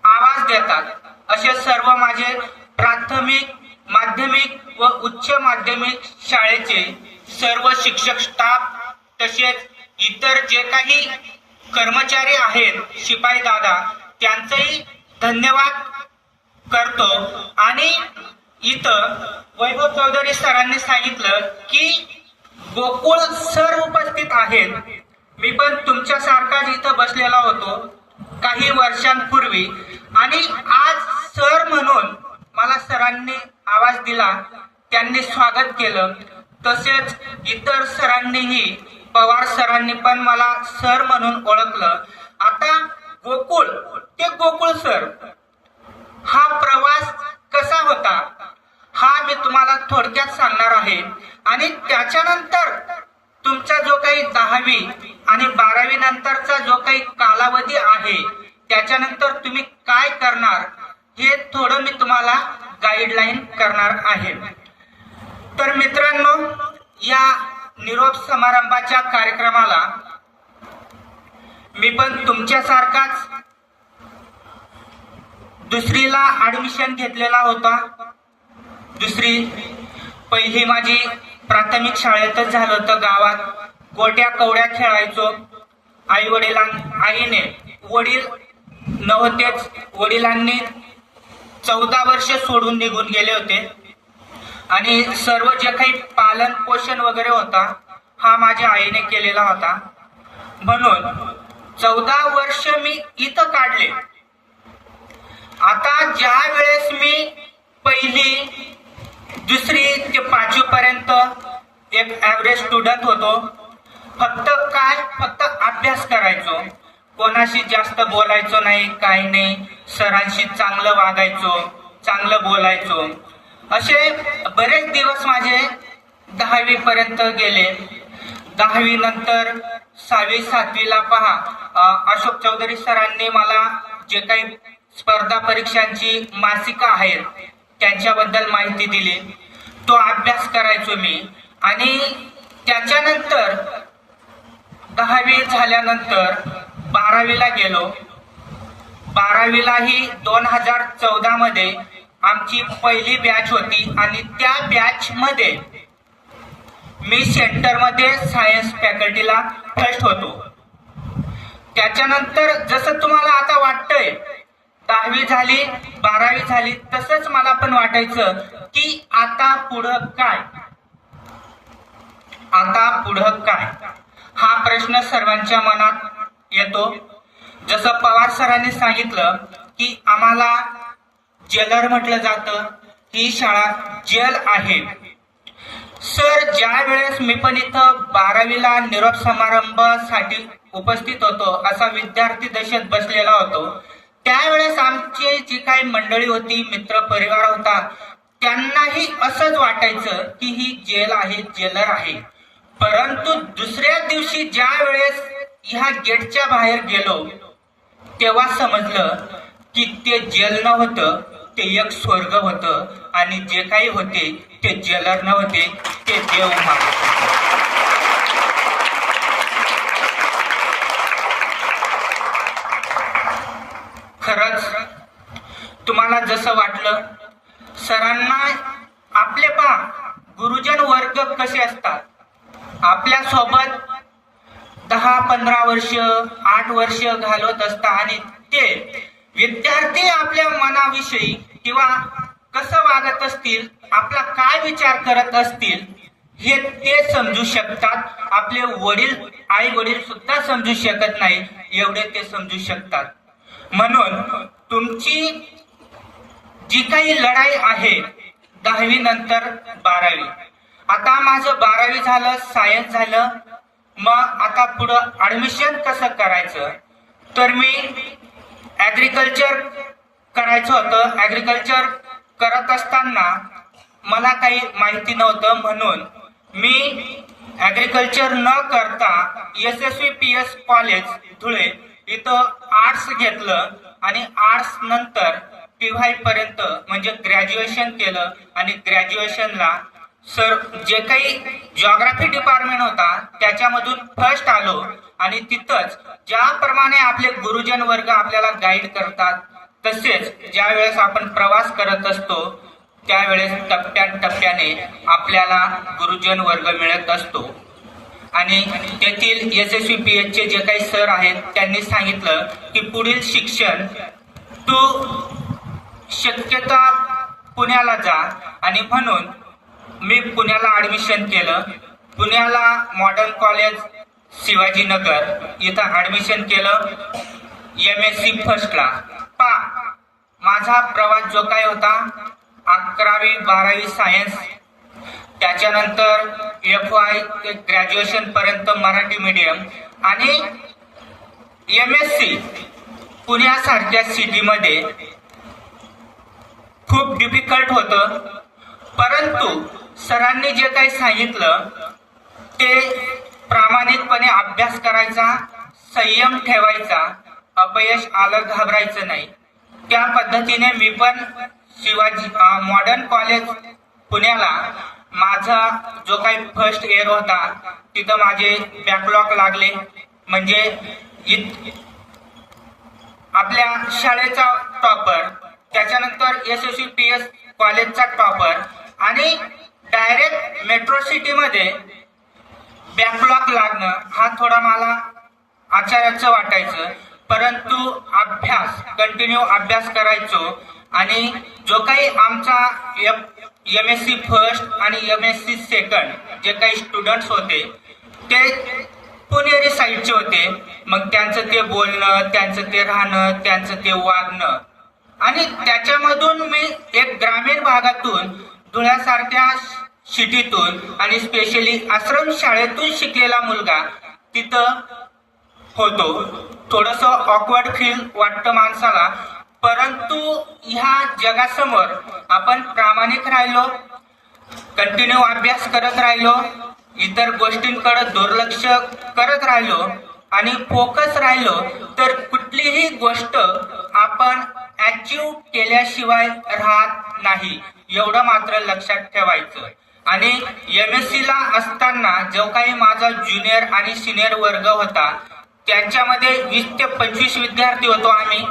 आवाज देतात, असे सर्व माझे प्राथमिक, माध्यमिक व उच्च माध्यमिक शाळेचे सर्व शिक्षक स्टाफ, तसेच इतर जे काही कर्मचारी आहेत, शिपाई दादा, त्यांचंही धन्यवाद करतो. आणि इथं वैभव चौधरी सरांनी सांगितलं की गोकुळ सर उपस्थित आहेत. मी पण तुमच्यासारखाच इथं बसलेला होतो काही वर्षांपूर्वी, आणि आज सर म्हणून मला सरांनी आवाज दिला, त्यांनी स्वागत केलं. तसेच इतर सरांनीही, पवार सरांनी पण मला सर म्हणून ओळखलं. आता गोकुळ ते गोकुळ सर हा प्रवास कसा होता हा मी तुम्हाला थोडक्यात सांगणार आहे. आणि त्याच्यानंतर तुमचा जो काही 10वी आणि 12वी नंतरचा जो काही कालावधी आहे, त्याच्यानंतर तुम्ही काय करणार हे थोडं मी तुम्हाला गाईडलाईन करणार आहे. तर मित्रांनो, या निरोप समारंभाच्या कार्यक्रमाला मी पण तुमच्यासारखाच दुसरीला ऍडमिशन घेतलेला होता. पहिली माझी प्राथमिक शाळेतच झालं होतं, गावात गोट्या कवड्या खेळायचो. आईने, वडील नव्हतेच, वडिलांनी 14 वर्ष सोडून निघून गेले होते. आणि सर्व जे काही पालन पोषण वगैरे होता हा माझ्या आईने केलेला होता. म्हणून 14 वर्ष मी इथं काढले. ज्या वेळेस मी पहिली, दुसरी ते 5वी पर्यंत एक ॲव्हरेज स्टुडंट होतो. फक्त अभ्यास करायचो, कोणाशी जास्त बोलायचो नाही, काही नाही. सरांशी चांगलं वागायचो, चांगलं बोलायचो. असे बरेच दिवस माझे 10वी पर्यंत गेले. 10वी नंतर 6वी 7वीला पहा, अशोक चौधरी सरांनी मला जे काही स्पर्धा परीक्षांची मासिकं आहेत त्यांच्याबद्दल माहिती दिली. तो अभ्यास करायचो मी. आणि त्याच्यानंतर 10वी झाल्यानंतर 12वीला गेलो. 12वीलाही 2014 मध्ये आमची पहिली बॅच होती आणि त्या बॅच मध्ये मी सेंटरमध्ये सायन्स फॅकल्टीला फर्स्ट होतो. त्याच्यानंतर जसं तुम्हाला आता वाटतंय 10वी झाली, 12वी झाली, तसंच मला पण वाटायचं की आता पुढं काय, आता पुढं काय, हा प्रश्न सर्वांच्या मनात येतो. जसं पवार सरांनी सांगितलं की आम्हाला जेलर म्हटलं जातं, ही शाळा जेल आहे. सर, ज्या वेळेस मी पण इथं 12वीला निरोप समारंभासाठी उपस्थित होतो, असा विद्यार्थी दशेत बसलेला होतो, त्यावेळेस आमची जी काही मंडळी होती, मित्र परिवार होता, त्यांनाही असंच वाटायचं की ही जेल आहे, जेलर आहे. परंतु दुसऱ्या दिवशी ज्या वेळेस ह्या गेटच्या बाहेर गेलो तेव्हा समजलं की ते जेल नव्हतं, ते एक स्वर्ग होतं आणि जे काही होते ते जेलर नव्हते, ते देव मानत. खरंच तुम्हाला जसं वाटलं, सरांना आपले पहा गुरुजन वर्ग कसे असतात, आपल्या सोबत 10-15 वर्ष 8 वर्ष घालवत असतात आणि ते विद्यार्थी आपल्या मनाविषयी किंवा कसं वागत असतील, आपला काय विचार करत असतील हे ते समजू शकतात. आपले वडील, आई वडील सुद्धा समजू शकत नाही, एवढे ते समजू शकतात. म्हणून तुमची जी काही लढाई आहे 10वी नंतर 12वी, आता माझं 12वी झालं, सायन्स झालं, मग आता पुढं ऍडमिशन कसं करायचं, तर मी ऍग्रिकल्चर करायचं होतं. ऍग्रिकल्चर करत असताना मला काही माहिती नव्हतं, म्हणून मी ऍग्रिकल्चर न करता SSVPS कॉलेज धुळे इथं आर्ट्स घेतलं आणि आर्ट्स नंतर TY पर्यंत म्हणजे ग्रॅज्युएशन केलं. आणि ग्रॅज्युएशनला सर जे काही जिओग्राफी डिपार्टमेंट होता त्याच्यामधून फर्स्ट आलो. आणि तिथंच ज्याप्रमाणे आपले गुरुजन वर्ग आपल्याला गाईड करतात, तसेच ज्या वेळेस आपण प्रवास करत असतो त्यावेळेस टप्प्याटप्प्याने आपल्याला गुरुजन वर्ग मिळत असतो. आणि तेथील SSVPS चे जे काही सर आहेत त्यांनी सांगितलं की पुढील शिक्षण तू शक्यता पुण्याला जा. आणि म्हणून मी पुण्याला ऍडमिशन केलं. पुण्याला मॉडर्न कॉलेज शिवाजीनगर इथं ऍडमिशन केलं MSc फर्स्टला. माझा प्रवास जो काय होता 11वी 12वी सायन्स, त्याच्यानंतर FY ते ग्रॅज्युएशन पर्यंत मराठी मीडियम आणि MSc पुण्यासारख्या सिटीमध्ये खूप डिफिकल्ट होतं. परंतु सरांनी जे काही सांगितलं ते प्रामाणिकपणे अभ्यास करायचा, संयम ठेवायचा, अपयश आलं घाबरायचं नाही. त्या पद्धतीने मी पण शिवाजी मॉडर्न कॉलेज पुण्याला माझा जो काही फर्स्ट इयर होता तिथं माझे बॅकलॉग लागले. म्हणजे आपल्या शाळेचा टॉपर, त्याच्यानंतर SSVPS कॉलेजचा टॉपर आणि डायरेक्ट मेट्रो सिटीमध्ये बॅकलॉग लागणं हा थोडा मला आश्चर्याचं वाटायचं. परंतु अभ्यास, कंटिन्यू अभ्यास करायचो. आणि जो काही आमचा MSc फर्स्ट आणि MSc सेकंड जे काही स्टुडंट्स होते ते पुणेरी साईडचे होते. मग त्यांचं ते बोलणं, त्यांचं ते राहणं, त्यांचं ते वागणं आणि त्याच्यामधून मी एक ग्रामीण भागातून धुळ्यासारख्या सिटीतून आणि स्पेशली आश्रम शाळेतून शिकलेला मुलगा तिथं होतो. थोडस ऑकवर्ड फील वाटतं माणसाला, परंतु ह्या जगासमोर आपण प्रामाणिक राहिलो, कंटिन्यू अभ्यास करत राहिलो, इतर गोष्टींकडे दुर्लक्ष करत राहिलो आणि फोकस राहिलो तर कुठलीही गोष्ट आपण अचीव केल्याशिवाय राहत नाही, एवढं मात्र लक्षात ठेवायचं. आणि MSc ला असताना जो काही माझा ज्युनियर आणि सिनियर वर्ग होता त्यांच्यामध्ये 20 ते 25 विद्यार्थी होतो आम्ही.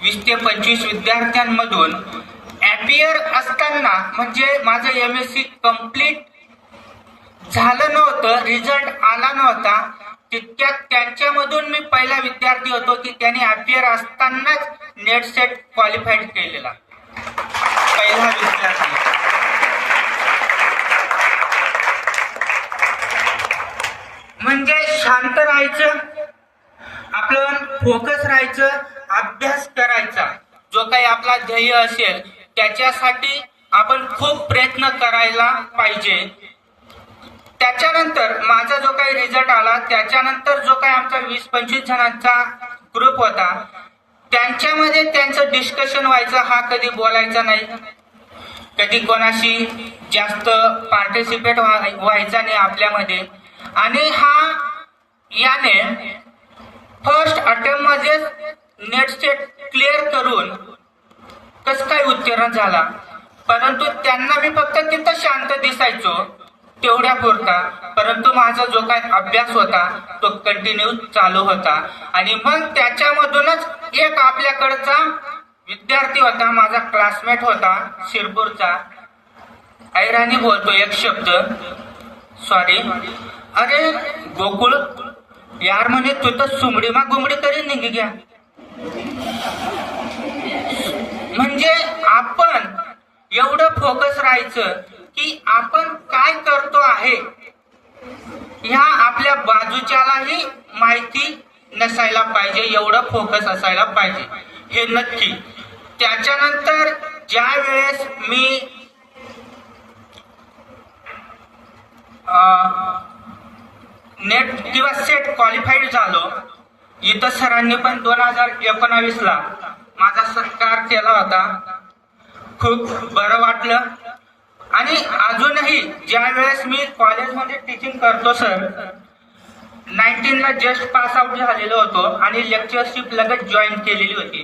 20 ते 25 विद्यार्थ्यांमधून अपियर असताना म्हणजे माझं MSc कम्प्लीट झालं नव्हतं, रिझल्ट आला नव्हता, तितक्यात त्यांच्यामधून मी पहिला विद्यार्थी होतो की त्याने अपियर असतानाच नेट सेट क्वालिफाईड केलेला पहिला विद्यार्थी. म्हणजे शांत राहायचं, आपलं फोकस राहायचं, अभ्यास करायचा. जो काही आपला ध्येय असेल त्याच्यासाठी आपण खूप प्रयत्न करायला पाहिजे. त्याच्यानंतर माझा जो काही रिझल्ट आला त्याच्यानंतर जो काही आमचा 20-25 जणांचा ग्रुप होता त्यांच्यामध्ये त्यांचं डिस्कशन व्हायचं, हा कधी बोलायचा नाही, कधी कोणाशी जास्त पार्टिसिपेट व्हायचा नाही आपल्यामध्ये. आणि हा याने फर्स्ट अटेम्प्ट मध्ये नेट सेट क्लिअर करून कस काय उत्तीर्ण झाला. परंतु त्यांना मी फक्त तिथं शांत दिसायचो तेवढ्या पुरता, परंतु माझा जो काही अभ्यास होता तो कंटिन्यू चालू होता. आणि मग त्याच्यामधूनच एक आपल्याकडचा विद्यार्थी होता, माझा क्लासमेट होता शिरपूरचा, ऐराणी बोलतो एक शब्द, सॉरी, अरे गोकुळ यार म्हणे तू तर सुमडी मा गुमडी तरी निघी घ्या. म्हणजे आपण एवढं फोकस राहायचं की आपण काय करतो आहे ह्या आपल्या बाजूच्यालाही माहिती नसायला पाहिजे, एवढं फोकस असायला पाहिजे, हे नक्की. त्याच्यानंतर ज्या वेळेस मी नेट किंवा सेट क्वालिफाईड झालो, इथं सरांनी पण 2019 ला माझा सत्कार केला होता, खूप बरं वाटलं. आणि अजूनही ज्या वेळेस मी कॉलेजमध्ये टीचिंग करतो सर, 19 ला जस्ट पास आउट झालेलो होतो आणि लेक्चरशिप लगेच जॉईन केलेली होती.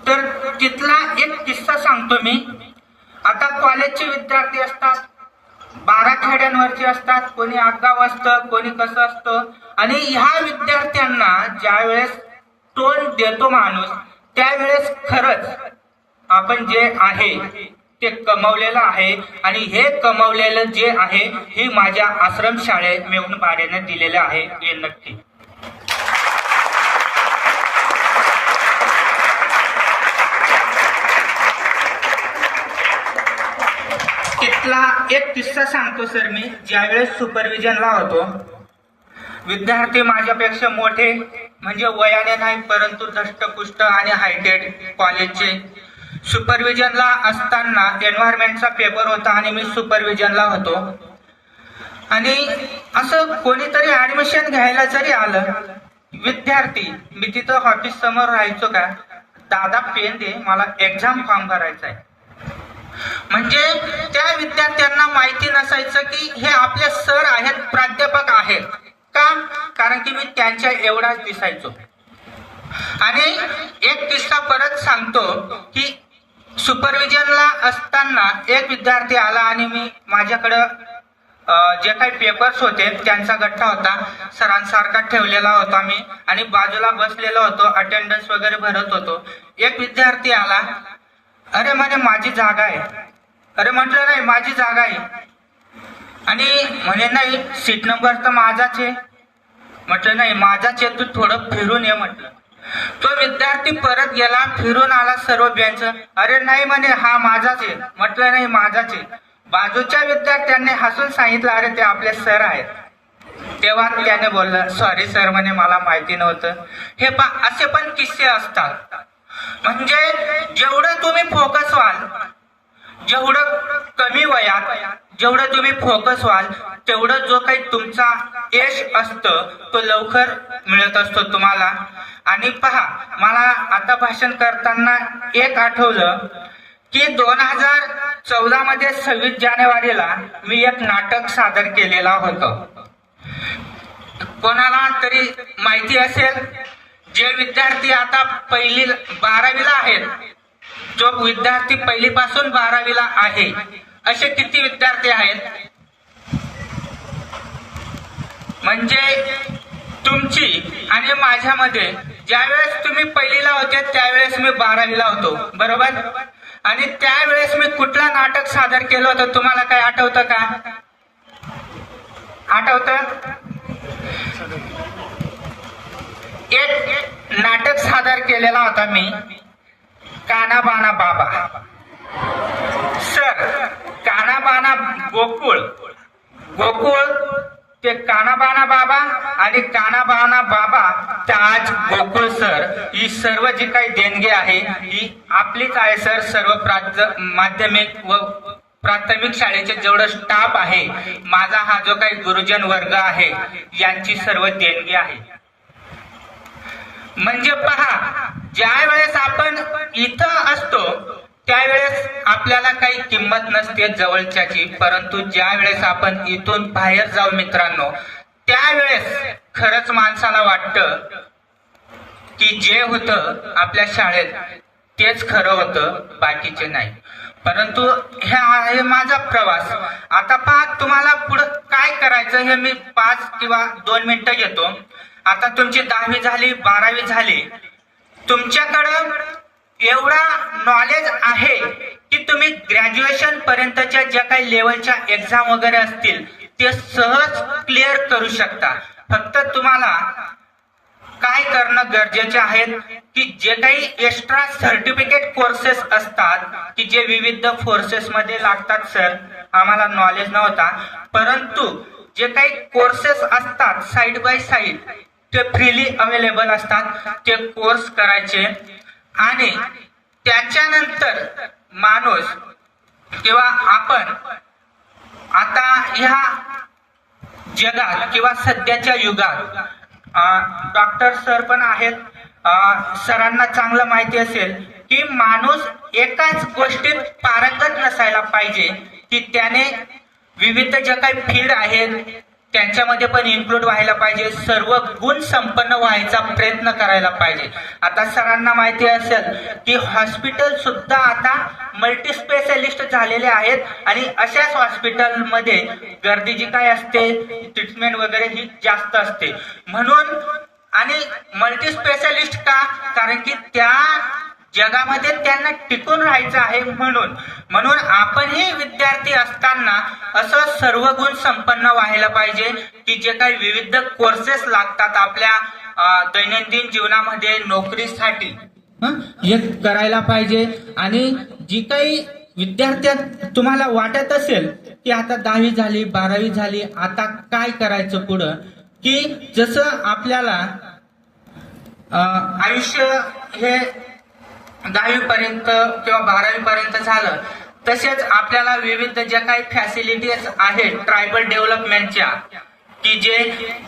तर तिथला एक किस्सा सांगतो मी. आता कॉलेजचे विद्यार्थी असतात, 12 खेड्यांवरची असतात, कोणी आगाव असतं, कोणी कसं असतं. आणि ह्या विद्यार्थ्यांना ज्या वेळेस टोन देतो माणूस त्यावेळेस खरंच आपण जे आहे ते कमवलेलं आहे. आणि हे कमवलेलं जे आहे हे माझ्या आश्रम शाळेत मेहुण बारेनं दिलेलं आहे, हे नक्की. तिथला एक किस्सा सांगतो सर मी. ज्यावेळेस सुपरविजनला होतो, विद्यार्थी माझ्यापेक्षा मोठे म्हणजे वयाने नाही परंतु धष्टपुष्ट आणि हायटेड कॉलेजचे. सुपरविजनला असताना एन्व्हायरमेंटचा पेपर होता आणि मी सुपरविजनला होतो. आणि असं कोणीतरी ऍडमिशन घ्यायला जरी आलं विद्यार्थी, मी तिथं ऑफिस समोर राहायचो का, दादा पेन दे मला एक्झाम फॉर्म भरायचा आहे. म्हणजे त्या विद्यार्थ्यांना माहिती नसायचं की हे आपले सर आहेत, प्राध्यापक आहेत. का? कारण की मी त्यांच्या एवढाच दिसायचो. आणि एक किस्सा परत सांगतो की सुपरविजनला असताना एक विद्यार्थी आला आणि मी माझ्याकडं जे काही पेपर्स होते त्यांचा गठ्ठा होता, सरांसारखा ठेवलेला होता मी आणि बाजूला बसलेलो होतो, अटेंडन्स वगैरे भरत होतो. एक विद्यार्थी आला, अरे म्हणे माझी जागा आहे. अरे म्हटलं नाही माझी जागा आहे. आणि म्हणे नाही सीट नंबर तर माझाच आहे. म्हटलं नाही माझाच आहे, तू थोडं फिरून ये म्हटलं. तो विद्यार्थी परत गेला, फिरून आला सर्व बेंच. अरे नाही म्हणे हा माझाच आहे. म्हटलं नाही माझाच आहे. बाजूच्या विद्यार्थ्यांनी हसून सांगितलं अरे ते आपले सर आहेत. तेव्हा त्याने बोललं सॉरी सर म्हणे मला माहिती नव्हतं. हे असे पण किस्से असतात. म्हणजे जेवढं तुम्ही फोकस व्हाल, जेवढं कमी वयात जेवढं तुम्ही फोकस व्हाल, तेवढं जो काही तुमचा यश असतं तो लवकर मिळत असतो तुम्हाला. आणि पहा, मला आता भाषण करताना एक आठवलं की 2014 मध्ये 26 जानेवारीला मी एक नाटक सादर केलेलं होतं. कोणाला तरी माहिती असेल, जे विद्यार्थी आता 12वीला आहेत, जो विद्यार्थी 1ली पासून 12वीला आहे, असे किती विद्यार्थी आहेत? म्हणजे तुमची आणि माझ्यामध्ये ज्यावेळेस तुम्ही 1लीला होते त्यावेळेस मी 12वीला होतो, बरोबर? आणि त्यावेळेस मी कुठला नाटक सादर केलं होतं तुम्हाला काय आठवतं का? आठवतं? एक नाटक सादर केलेला होता मी, कानाबाना बाबा. सर, कानाबाना गोकुळ ते कानाबाना बाबा आणि कानाबाना बाबा ते आज गोकुळ सर, ही सर्व जी काही देणगी आहे ही आपलीच आहे सर. सर्व माध्यमिक व प्राथमिक शाळेचे जेवढं स्टाफ आहे, माझा हा जो काही गुरुजन वर्ग आहे, यांची सर्व देणगी आहे. म्हणजे पहा, ज्या वेळेस आपण इथं असतो त्यावेळेस आपल्याला काही किंमत नसते जवळच्याची, परंतु ज्या वेळेस आपण इथून बाहेर जाऊ मित्रांनो, त्यावेळेस खरंच माणसाला वाटतं की जे होतं आपल्या शाळेत तेच खरं होतं, बाकीचे नाही. परंतु हे आहे माझा प्रवास. आता पहा, तुम्हाला पुढे काय करायचं हे मी 5 किंवा 2 मिनिटं घेतो. आता तुमची 10वी झाली, 12वी झाली, तुमच्याकडं एवढा नॉलेज आहे की तुम्ही ग्रॅज्युएशन पर्यंतच्या ज्या काही लेवलच्या एक्झाम वगैरे असतील ते सहज क्लिअर करू शकता. फक्त तुम्हाला काय करणं गरजेचे आहे की जे काही एक्स्ट्रा सर्टिफिकेट कोर्सेस असतात की जे विविध फोर्सेस मध्ये लागतात. सर, आम्हाला नॉलेज नव्हता, परंतु जे काही कोर्सेस असतात साइड बाय साइड ते फ्रीली अवेलेबल असतात, ते कोर्स करायचे. आणि त्याच्यानंतर माणूस किंवा आपण आता ह्या जगात किंवा सध्याच्या युगात डॉक्टर सर पण आहेत, सरांना चांगलं माहिती असेल की माणूस एकाच गोष्टीत पारंगत नसायला पाहिजे, की त्याने विविध ज्या काही फील्ड आहेत त्यांच्यामध्ये पण इन्क्लूड व्हायला पाहिजे, सर्व गुण संपन्न व्हायचा प्रयत्न करायला पाहिजे. आता सरांना माहिती असेल की हॉस्पिटल सुद्धा आता मल्टी स्पेशालिस्ट झालेले आहेत आणि अशाच हॉस्पिटलमध्ये गर्दी जी काय असते, ट्रीटमेंट वगैरे ही जास्त असते. म्हणून आणि मल्टी स्पेशालिस्ट का? कारण की त्या जगामध्ये त्यांना टिकून राहायचं आहे. म्हणून आपणही विद्यार्थी असताना असं सर्व गुण संपन्न व्हायला पाहिजे की जे काही विविध कोर्सेस लागतात आपल्या दैनंदिन जीवनामध्ये नोकरीसाठी हे करायला पाहिजे. आणि जी काही विद्यार्थ्यात तुम्हाला वाटत असेल की आता 10वी झाली, 12वी झाली, आता काय करायचं पुढं, की जसं आपल्याला आयुष्य हे 10वी पर्यंत किंवा 12वी पर्यंत झालं, तसेच आपल्याला विविध ज्या काही फॅसिलिटीज आहेत ट्रायबल डेव्हलपमेंटच्या, की जे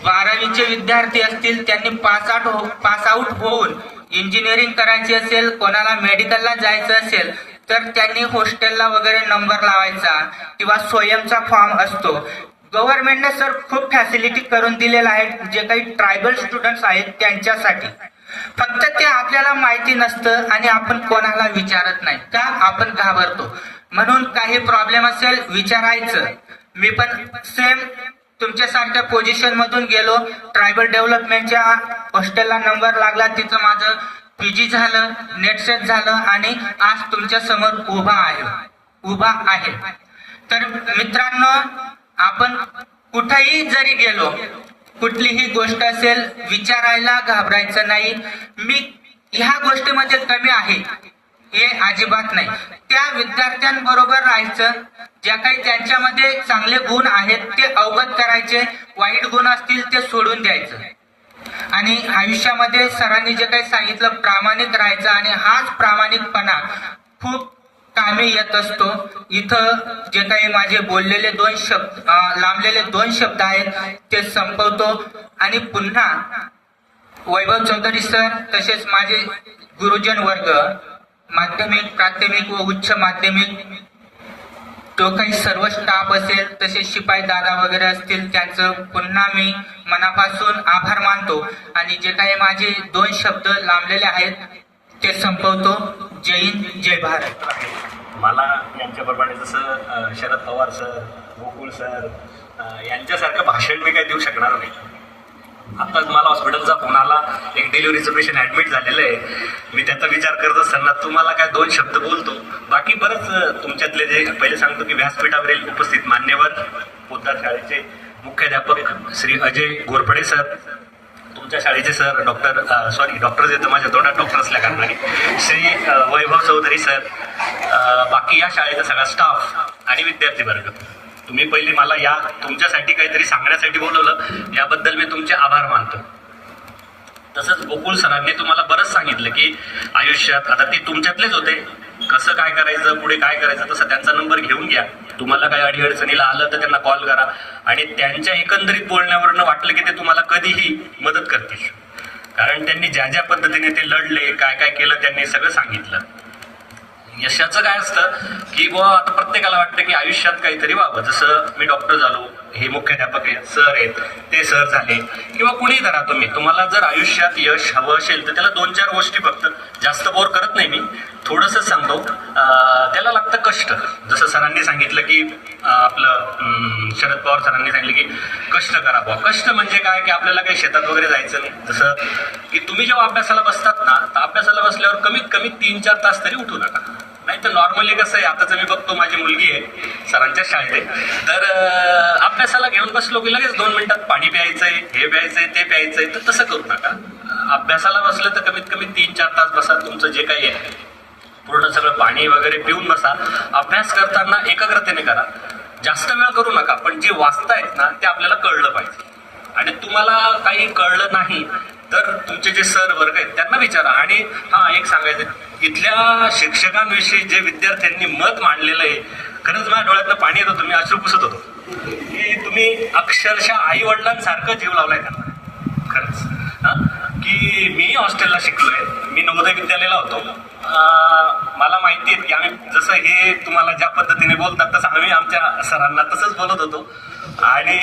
12वीचे विद्यार्थी असतील त्यांनी पास आउट होऊन इंजिनिअरिंग करायची असेल, कोणाला मेडिकलला जायचं असेल तर त्यांनी हॉस्टेलला वगैरे नंबर लावायचा किंवा स्वयंचा फॉर्म असतो. गव्हर्नमेंटने सर खूप फॅसिलिटी करून दिलेल्या आहेत जे काही ट्रायबल स्टुडंट्स आहेत त्यांच्यासाठी. फक्त ते आपल्याला माहिती नसतं आणि आपण कोणाला विचारत नाही का, आपण घाबरतो. म्हणून काही प्रॉब्लेम असेल विचारायचं. मी पण सेम तुमच्यासारख्या पोझिशन मधून गेलो, ट्रायबल डेव्हलपमेंटच्या हॉस्टेलला नंबर लागला, तिथं माझं पीजी झालं, नेट सेट झालं आणि आज तुमच्या समोर उभा आहे. तर मित्रांनो, आपण कुठेही जरी गेलो, कुठलीही गोष्ट असेल विचारायला घाबरायचं नाही. मी ह्या गोष्टीमध्ये कमी आहे हे अजिबात नाही. त्या विद्यार्थ्यांबरोबर राहायचं, ज्या काही त्यांच्यामध्ये चांगले गुण आहेत ते अवगत करायचे, वाईट गुण असतील ते सोडून द्यायचं. आणि आयुष्यामध्ये सरांनी जे काही सांगितलं प्रामाणिक राहायचं आणि हाच प्रामाणिकपणा खूप कामी येत असतो. इथं जे काही माझे बोललेले लांबलेले दोन शब्द आहेत ते संपवतो आणि पुन्हा वैभव चौधरी सर तसेच माझे गुरुजन वर्ग माध्यमिक प्राथमिक व उच्च माध्यमिक तो काही सर्व स्टाफ असेल तसेच शिपाई दादा वगैरे असतील त्यांचं पुन्हा मी मनापासून आभार मानतो आणि जे काही माझे दोन शब्द लांबलेले आहेत ते संपवतो. जय हिंद जय भारत. मला यांच्याप्रमाणे जसं शरद पवार सर, गोकुळ सर यांच्यासारखं भाषण मी काही देऊ शकणार नाही. आताच मला हॉस्पिटलचा फोन आला, एक डिलिव्हरीचं पेशंट ॲडमिट झालेलं आहे. मी त्याचा विचार करत असताना तुम्हाला काय दोन शब्द बोलतो. बाकी बरंच तुमच्यातले जे पहिले सांगतो की व्यासपीठावरील उपस्थित मान्यवर पोद्दार शाळेचे मुख्याध्यापक श्री अजय घोरपडे सर, तुमच्या शाळेचे सर डॉक्टर येतं माझ्या तोंडात डॉक्टर असल्या कारणाने श्री वैभव चौधरी सर, बाकी या शाळेचा सगळा स्टाफ आणि विद्यार्थी वर्ग, तुम्ही पहिले मला या तुमच्यासाठी काहीतरी सांगण्यासाठी बोलवलं याबद्दल मी तुमचे आभार मानतो. तसंच गोकुळ सरांनी तुम्हाला बरंच सांगितलं की आयुष्यात आता ते तुमच्यातलेच होते, कसं काय करायचं पुढे काय करायचं तसं त्यांचा नंबर घेऊन घ्या. तुम्हाला काही अडीअडचणीला आलं तर त्यांना कॉल करा आणि त्यांच्या एकंदरीत बोलण्यावरनं वाटलं की ते तुम्हाला कधीही मदत करतील, कारण त्यांनी ज्या ज्या पद्धतीने ते लढले काय काय केलं त्यांनी सगळं सांगितलं. यशाचं काय असतं की बुवा आता प्रत्येकाला वाटतं की आयुष्यात काहीतरी व्हावं, जसं मी डॉक्टर झालो, हे मुख्याध्यापक आहेत, सर आहेत, ते सर झाले किंवा कुणीही धरा तुम्ही, तुम्हाला जर आयुष्यात यश हवं असेल तर त्याला दोन चार गोष्टी, फक्त जास्त बोर करत नाही मी, थोडंसं सांगतो. त्याला लागतं कष्ट. जसं सरांनी सांगितलं की आपलं शरद पवार सरांनी सांगितलं की कष्ट करा बुवा. कष्ट म्हणजे काय की आपल्याला काही शेतात वगैरे जायचं नाही. जसं की तुम्ही जेव्हा अभ्यासाला बसतात ना तर अभ्यासाला बसल्यावर कमीत कमी 3-4 तास तरी उठू नका. नाही तर नॉर्मली कसं आहे, आताच मी बघतो माझी मुलगी आहे सरांच्या शाळेत, तर अभ्यासाला घेऊन बसलो की लगेच 2 मिनिटात पाणी प्यायचंय, हे प्यायचंय, ते प्यायचंय, तर तसं करू नका. अभ्यासाला बसलं तर कमीत कमी 3-4 तास बसा, तुमचं जे काही आहे पूर्ण सगळं पाणी वगैरे पिऊन बसा. अभ्यास करताना एकाग्रतेने करा, जास्त वेळ करू नका, पण जे वाचतायत ना ते आपल्याला कळलं पाहिजे. आणि तुम्हाला काही कळलं नाही तर तुमचे जे सर वर्ग आहेत त्यांना विचारा. आणि एक सांगायचं, इथल्या शिक्षकांविषयी जे विद्यार्थ्यांनी मत मांडलेलं आहे, खरंच माझ्या डोळ्यातनं पाणी येत होतं, मी अश्रू पुसत होतो की तुम्ही अक्षरशः आई वडिलांसारखं जीव लावलाय त्यांना. खरंच की मी हॉस्टेलला शिकलोय, मी नवोदय विद्यालयाला होतो. मला माहिती आहे की आम्ही जसं हे तुम्हाला ज्या पद्धतीने बोलतात तसं आम्ही आमच्या सरांना तसंच बोलत होतो. आणि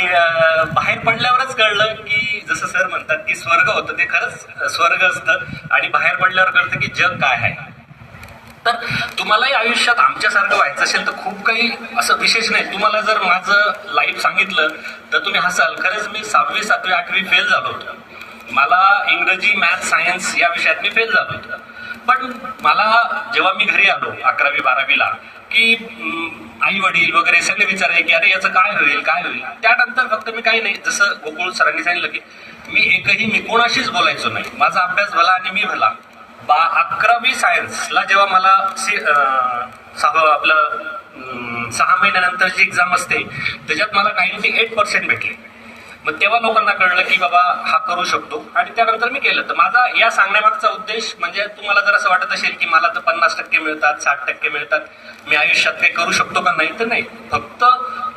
बाहेर पडल्यावरच कळलं की जसं सर म्हणतात की स्वर्ग होतं ते खरंच स्वर्ग असतं, आणि बाहेर पडल्यावर कळतं की जग काय आहे. तर तुम्हालाही आयुष्यात आमच्यासारखं व्हायचं असेल तर खूप काही असं विशेष नाही. तुम्हाला जर माझं लाईफ सांगितलं तर तुम्ही हसाल. खरंच मी 6वी, 7वी, 8वी फेल झालो होतो. मला इंग्रजी, मॅथ, सायन्स या विषयात मी फेल झालो होतो. पण मला जेव्हा मी घरी आलो 11वी, 12वीला की आई वडील वगैरे सगळे विचारायचे की अरे याचं काय होईल काय होईल. त्यानंतर फक्त मी काही नाही, जसं गोकुळ सरांनी सांगितलं की मी कोणाशीच बोलायचो नाही. माझा अभ्यास भला आणि मी भला. 11वी सायन्सला जेव्हा मला 6 महिन्यानंतरची एक्झाम असते त्याच्यात मला 98% भेटले. मग तेव्हा लोकांना कळलं की बाबा हा करू शकतो, आणि त्यानंतर मी केलं. तर माझा या सांगण्यामागचा उद्देश म्हणजे तुम्हाला जर असं वाटत असेल की मला तर 50% मिळतात, 60% मिळतात, मी आयुष्यात काही करू शकतो का, नाही तर नाही. फक्त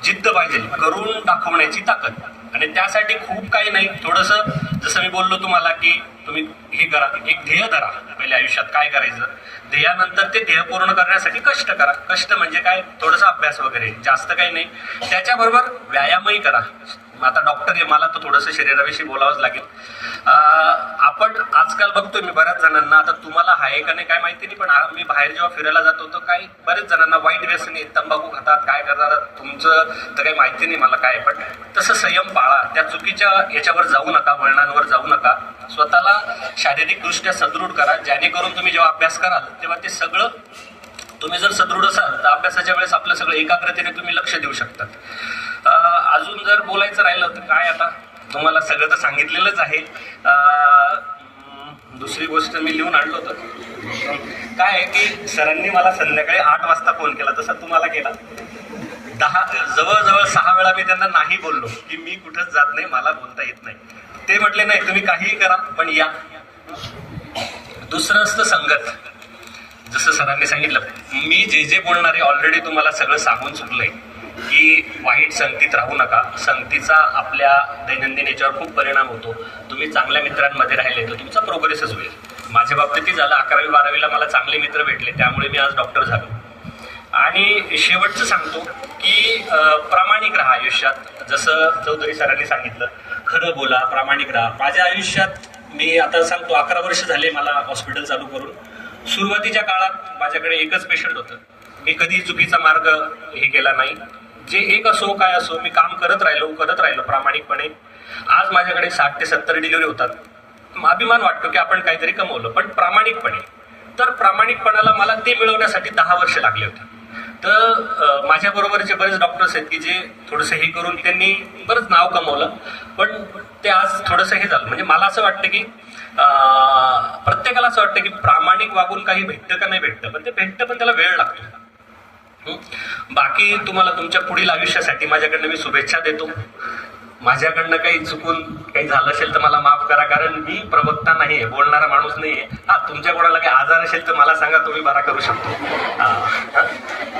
जिद्द पाहिजे, करून दाखवण्याची ताकद. आणि त्यासाठी खूप काही नाही, थोडंसं जसं मी बोललो तुम्हाला की तुम्ही हे करा, एक ध्येय धरा पहिले आयुष्यात काय करायचं, ध्येयानंतर ते ध्येय पूर्ण करण्यासाठी कष्ट करा. कष्ट म्हणजे काय, थोडासा अभ्यास वगैरे, जास्त काही नाही. त्याच्याबरोबर व्यायामही करा. आता डॉक्टर आहे, मला तर थोडंसं शरीराविषयी बोलावंच लागेल. आपण आजकाल बघतोय मी बऱ्याच जणांना, आता तुम्हाला आहे का नाही काय माहिती नाही, पण मी बाहेर जेव्हा फिरायला जातो तर काही बरेच जणांना वाईट व्यसनी, तंबाखू खातात, काय करतात, तुमचं तर काही माहिती नाही मला काय. पण तसं संयम पाळा, त्या चुकीच्या याच्यावर जाऊ नका, वळणांवर जाऊ नका. स्वतःला शारीरिकदृष्ट्या सदृढ करा, जेणेकरून तुम्ही जेव्हा अभ्यास कराल तेव्हा ते सगळं तुम्ही जर सदृढ असाल तर अभ्यासाच्या वेळेस आपलं सगळं एकाग्रतेने तुम्ही लक्ष देऊ शकतात. अजून जर बोलायचं राहिलं तर काय, आता तुम्हाला सगळं तर सांगितलेलंच आहे. दुसरी गोष्ट मी लिहून आणलं होतं, काय आहे की सरांनी मला संध्याकाळी 8 वाजता फोन केला, तसा तुम्हाला केला. जवळजवळ 6 वेळा मी त्यांना नाही बोललो की मी कुठंच जात नाही, मला बोलता येत नाही. ते म्हटले नाही तुम्ही काहीही करा पण या. दुसरं असतं संगत. जसं सरांनी सांगितलं, मी जे बोलणार आहे ऑलरेडी तुम्हाला सगळं सांगून चुकलंय की वाईट संगतीत राहू नका. संगतीचा आपल्या दैनंदिन याच्यावर खूप परिणाम होतो. तुम्ही चांगल्या मित्रांमध्ये राहिले तर तुमचा प्रोग्रेसच होईल. माझ्या बाबतीतही झालं. 11वी 12वीला मला चांगले मित्र भेटले, त्यामुळे मी आज डॉक्टर झालो. आणि शेवटचं सांगतो की प्रामाणिक राहा आयुष्यात. जसं चौधरी सरांनी सांगितलं, खरं बोला, प्रामाणिक राहा. माझ्या आयुष्यात मी आता सांगतो 11 वर्ष झाले मला हॉस्पिटल चालू करून. सुरुवातीच्या काळात माझ्याकडे एकच पेशंट होतं. मी कधी चुकीचा मार्ग हे केला नाही. जे एक असो काय असो मी काम करत राहिलो प्रामाणिकपणे. आज माझ्याकडे 60 ते 70 डिलिव्हरी होतात. अभिमान वाटतो की आपण काहीतरी कमवलं, पण प्रामाणिकपणे. तर प्रामाणिकपणाला मला ते मिळवण्यासाठी 10 वर्ष लागले होते. तर माझ्याबरोबरचे बरेच डॉक्टर्स आहेत की जे थोडंसं हे करून त्यांनी बरंच नाव कमवलं, पण ते आज थोडंसं हे झालं. म्हणजे मला असं वाटतं की प्रत्येकाला असं वाटतं की प्रामाणिक वागून काही भेटतं का नाही भेटतं, पण ते भेटतं, पण त्याला वेळ लागतो. बाकी तुम्हाला तुमच्या पुढील आयुष्यासाठी माझ्याकडनं मी शुभेच्छा देतो. माझ्याकडनं काही चुकून काही झालं असेल तर मला माफ करा, कारण मी प्रवक्ता नाही आहे, बोलणारा माणूस नाही आहे. हा, तुमच्या कोणाला काही आजार असेल तर मला सांगा, तुम्ही बरा करू शकतो.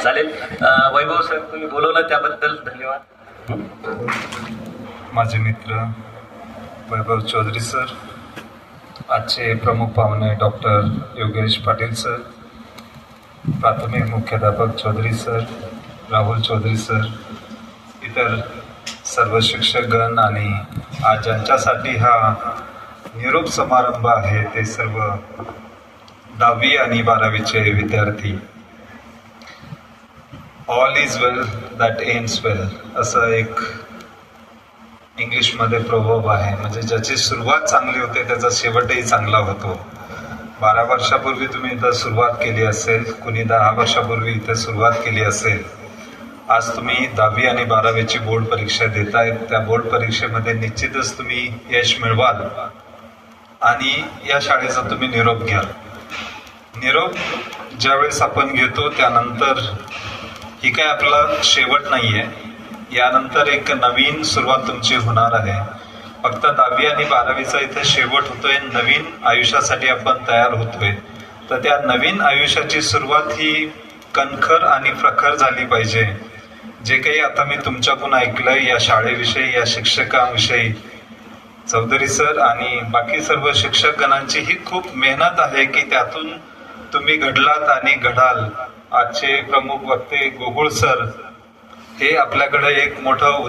चालेल. वैभव सर, तुम्ही बोलवलं त्याबद्दल धन्यवाद. माझे मित्र वैभव चौधरी सर, आजचे प्रमुख पाहुणे डॉक्टर योगेश पाटील सर, प्राथमिक मुख्याध्यापक चौधरी सर, राहुल चौधरी सर, इतर सर्व शिक्षकगण आणि आज ज्यांच्यासाठी हा निरोप समारंभ आहे ते सर्व 10वी आणि 12वीचे विद्यार्थी. All is well that ends well असं एक इंग्लिशमध्ये प्रोवर्ब आहे. म्हणजे ज्याची सुरुवात चांगली होते त्याचा शेवटही चांगला होतो. 12 वर्षापूर्वी तुम्ही इथं सुरुवात केली असेल, कुणी 10 वर्षापूर्वी इथं सुरुवात केली असेल. आज तुम्ही 10वी आणि 12वीची बोर्ड परीक्षा देतायत. त्या बोर्ड परीक्षेमध्ये निश्चितच तुम्ही यश मिळवाल आणि या शाळेचा तुम्ही निरोप घ्याल. निरोप ज्यावेळेस आपण घेतो त्यानंतर ही काय आपला शेवट नाही आहे. यानंतर एक नवीन सुरुवात तुमची होणार आहे. फक्त 10वी आणि 12वीचा इथे शेवट होतोय, नवीन आयुष्यासाठी आपण तयार होतोय. तर त्या नवीन आयुष्याची सुरुवात ही कणखर आणि प्रखर झाली पाहिजे. जे काही आता मी तुमच्याकडून ऐकलंय या शाळेविषयी, या शिक्षकांविषयी, चौधरी सर आणि बाकी सर्व शिक्षकगणांची ही खूप मेहनत आहे की त्यातून तुम्ही घडलात आणि घडाल. आजचे प्रमुख वक्ते गोकुळ सर हे आपल्याकडे एक मोठं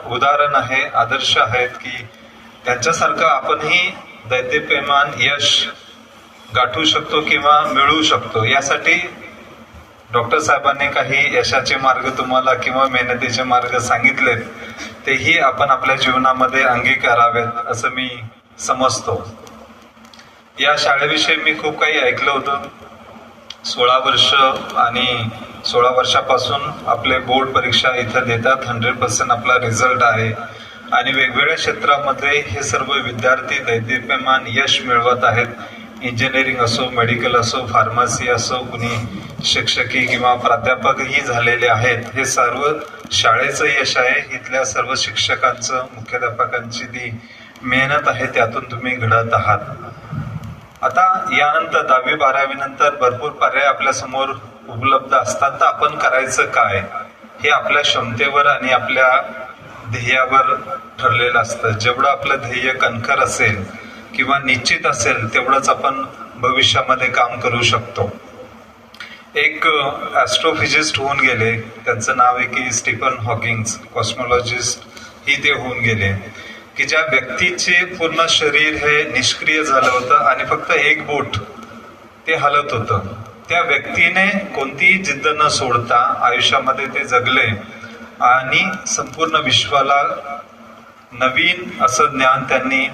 उदाहरण आहे, आदर्श आहेत की त्यांच्यासारखं आपणही दैदिप्यमान यश गाठू शकतो किंवा मिळवू शकतो. यासाठी डॉक्टर साहेबांनी काही यशाचे मार्ग तुम्हाला किंवा मेहनतीचे मार्ग सांगितलेत, तेही आपण आपल्या जीवनामध्ये अंगीकारावेत असं मी समजतो. या शाळेविषयी मी खूप काही ऐकलं होतं. 16 वर्ष आणि 16 वर्षापासून आपले बोर्ड परीक्षा इथं देतात. 100% आपला रिझल्ट आहे आणि वेगवेगळ्या क्षेत्रामध्ये हे सर्व विद्यार्थी दैदिप्यमान यश मिळवत आहेत. इंजिनिअरिंग असो, मेडिकल असो, फार्मसी असो, कुणी शिक्षकी किंवा प्राध्यापकही झालेले आहेत. हे सर्व शाळेचं यश आहे. इथल्या सर्व शिक्षकांचं, मुख्याध्यापकांची ती मेहनत आहे, त्यातून तुम्ही घडत आहात. आता यानंतर 10वी 12वी नंतर भरपूर पर्याय आपल्या समोर उपलब्ध असतात. तर आपण करायचं काय हे आपल्या क्षमतेवर आणि आपल्या ध्येयावर ठरलेलं असतं. जेवढं आपलं ध्येय कणखर असेल किंवा निश्चित असेल तेवढंच आपण भविष्यामध्ये काम करू शकतो. एक ॲस्ट्रोफिजिस्ट होऊन गेले, त्यांचं नाव आहे की स्टीफन हॉकिंग, कॉस्मॉलॉजिस्ट ही ते होऊन गेले की ज्या व्यक्तीचे पूर्ण शरीर हे निष्क्रिय झालं होतं आणि फक्त एक बोट ते हलत होतं, त्या व्यक्तीने कोणतीही जिद्द न सोडता आयुष्यामध्ये ते जगले आणि संपूर्ण विश्वाला नवीन असं ज्ञान त्यांनी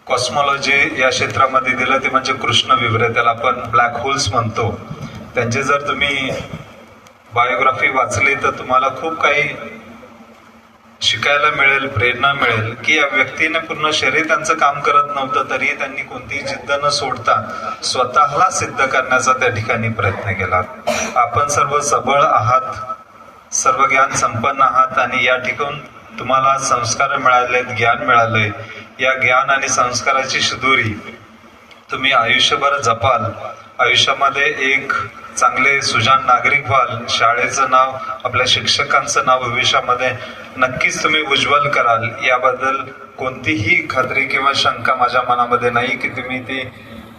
कॉस्मॉलॉजी या क्षेत्रामध्ये दिलं. ते म्हणजे कृष्ण विवरे, त्याला आपण ब्लॅक होल्स म्हणतो. त्यांचे जर तुम्ही बायोग्राफी वाचली तर तुम्हाला खूप काही शिकायला मिळेल, प्रेरणा मिळेल की या व्यक्तीने पूर्ण शरीर त्यांचं काम करत नव्हतं तरी त्यांनी कोणतीही जिद्द न सोडता स्वतःला सिद्ध करण्याचा त्या ठिकाणी प्रयत्न केला. आपण सर्व सबळ आहात, सर्व ज्ञान संपन्न आहात आणि या ठिकाणी तुम्हाला संस्कार मिळाले, ज्ञान मिळालंय. या ज्ञान आणि संस्काराची शिदोरी तुम्ही आयुष्यभर जपाल. आयुष्यामध्ये एक चांगले सुजाण नागरिक व्हाल. शाळेचं नाव, आपल्या शिक्षकांचं नाव भविष्यामध्ये नक्कीच तुम्ही उज्ज्वल कराल. याबद्दल कोणतीही खात्री किंवा शंका माझ्या मनामध्ये नाही की तुम्ही ती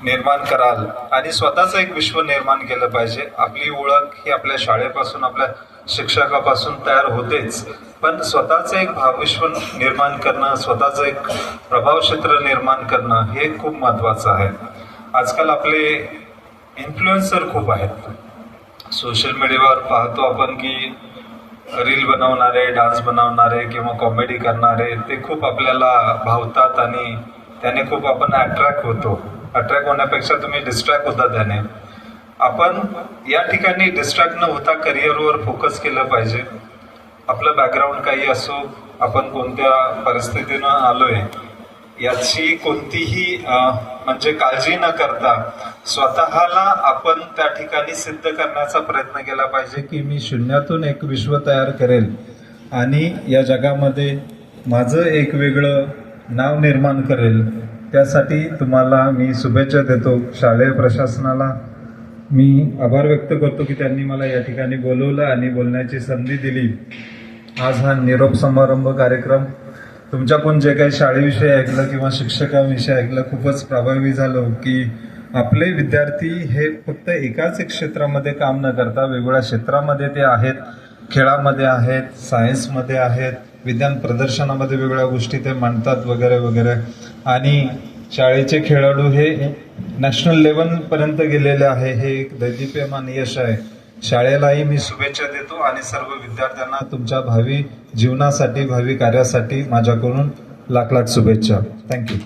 निर्माण कराल. आणि स्वतःचं एक विश्व निर्माण केलं पाहिजे. आपली ओळख ही आपल्या शाळेपासून, आपल्या शिक्षकापासून तयार होतेच, पण स्वतःचं एक भावविश्व निर्माण करणं, स्वतःचं एक प्रभाव क्षेत्र निर्माण करणं हे खूप महत्त्वाचं आहे. आजकाल आपले इन्फ्लुएन्सर खूप आहेत. सोशल मीडियावर पाहतो आपण की रील बनवणारे, डान्स बनवणारे किंवा कॉमेडी करणारे ते खूप आपल्याला भावतात आणि त्याने खूप आपण अट्रॅक्ट होतो. अट्रॅक्ट होण्यापेक्षा तुम्ही डिस्ट्रॅक्ट होता त्याने. आपण या ठिकाणी डिस्ट्रॅक्ट न होता करिअरवर फोकस केलं पाहिजे. आपलं बॅकग्राऊंड काही असो, आपण कोणत्या परिस्थितीनं आलोय याची कोणतीही म्हणजे काळजी न करता स्वतःला आपण त्या ठिकाणी सिद्ध करण्याचा प्रयत्न केला पाहिजे की मी शून्यातून एक विश्व तयार करेल आणि या जगामध्ये माझं एक वेगळं नाव निर्माण करेल. त्यासाठी तुम्हाला मी शुभेच्छा देतो. शालेय प्रशासनाला मी आभार व्यक्त करतो की त्यांनी मला या ठिकाणी बोलवलं आणि बोलण्याची संधी दिली. आज हा निरोप समारंभ कार्यक्रम तुमच्याकडून जे काही शाळेविषयी ऐकलं किंवा शिक्षकांविषयी ऐकलं, खूपच प्रभावी झालो की आपले विद्यार्थी हे फक्त एकाच एक क्षेत्रामध्ये काम न करता वेगवेगळ्या क्षेत्रामध्ये ते आहेत. खेळामध्ये आहेत, सायन्समध्ये आहेत, विज्ञान प्रदर्शनामध्ये वेगवेगळ्या गोष्टी ते मांडतात वगैरे वगैरे. आणि शाळेचे खेळाडू हे नॅशनल लेवलपर्यंत गेलेले आहे. हे एक दैदिप्यमान यश आहे. शाळेलाही मी शुभेच्छा देतो आणि सर्व विद्यार्थ्यांना तुमच्या भावी जीवनासाठी, भावी कार्यासाठी माझ्याकडून लाख लाख शुभेच्छा. थँक्यू.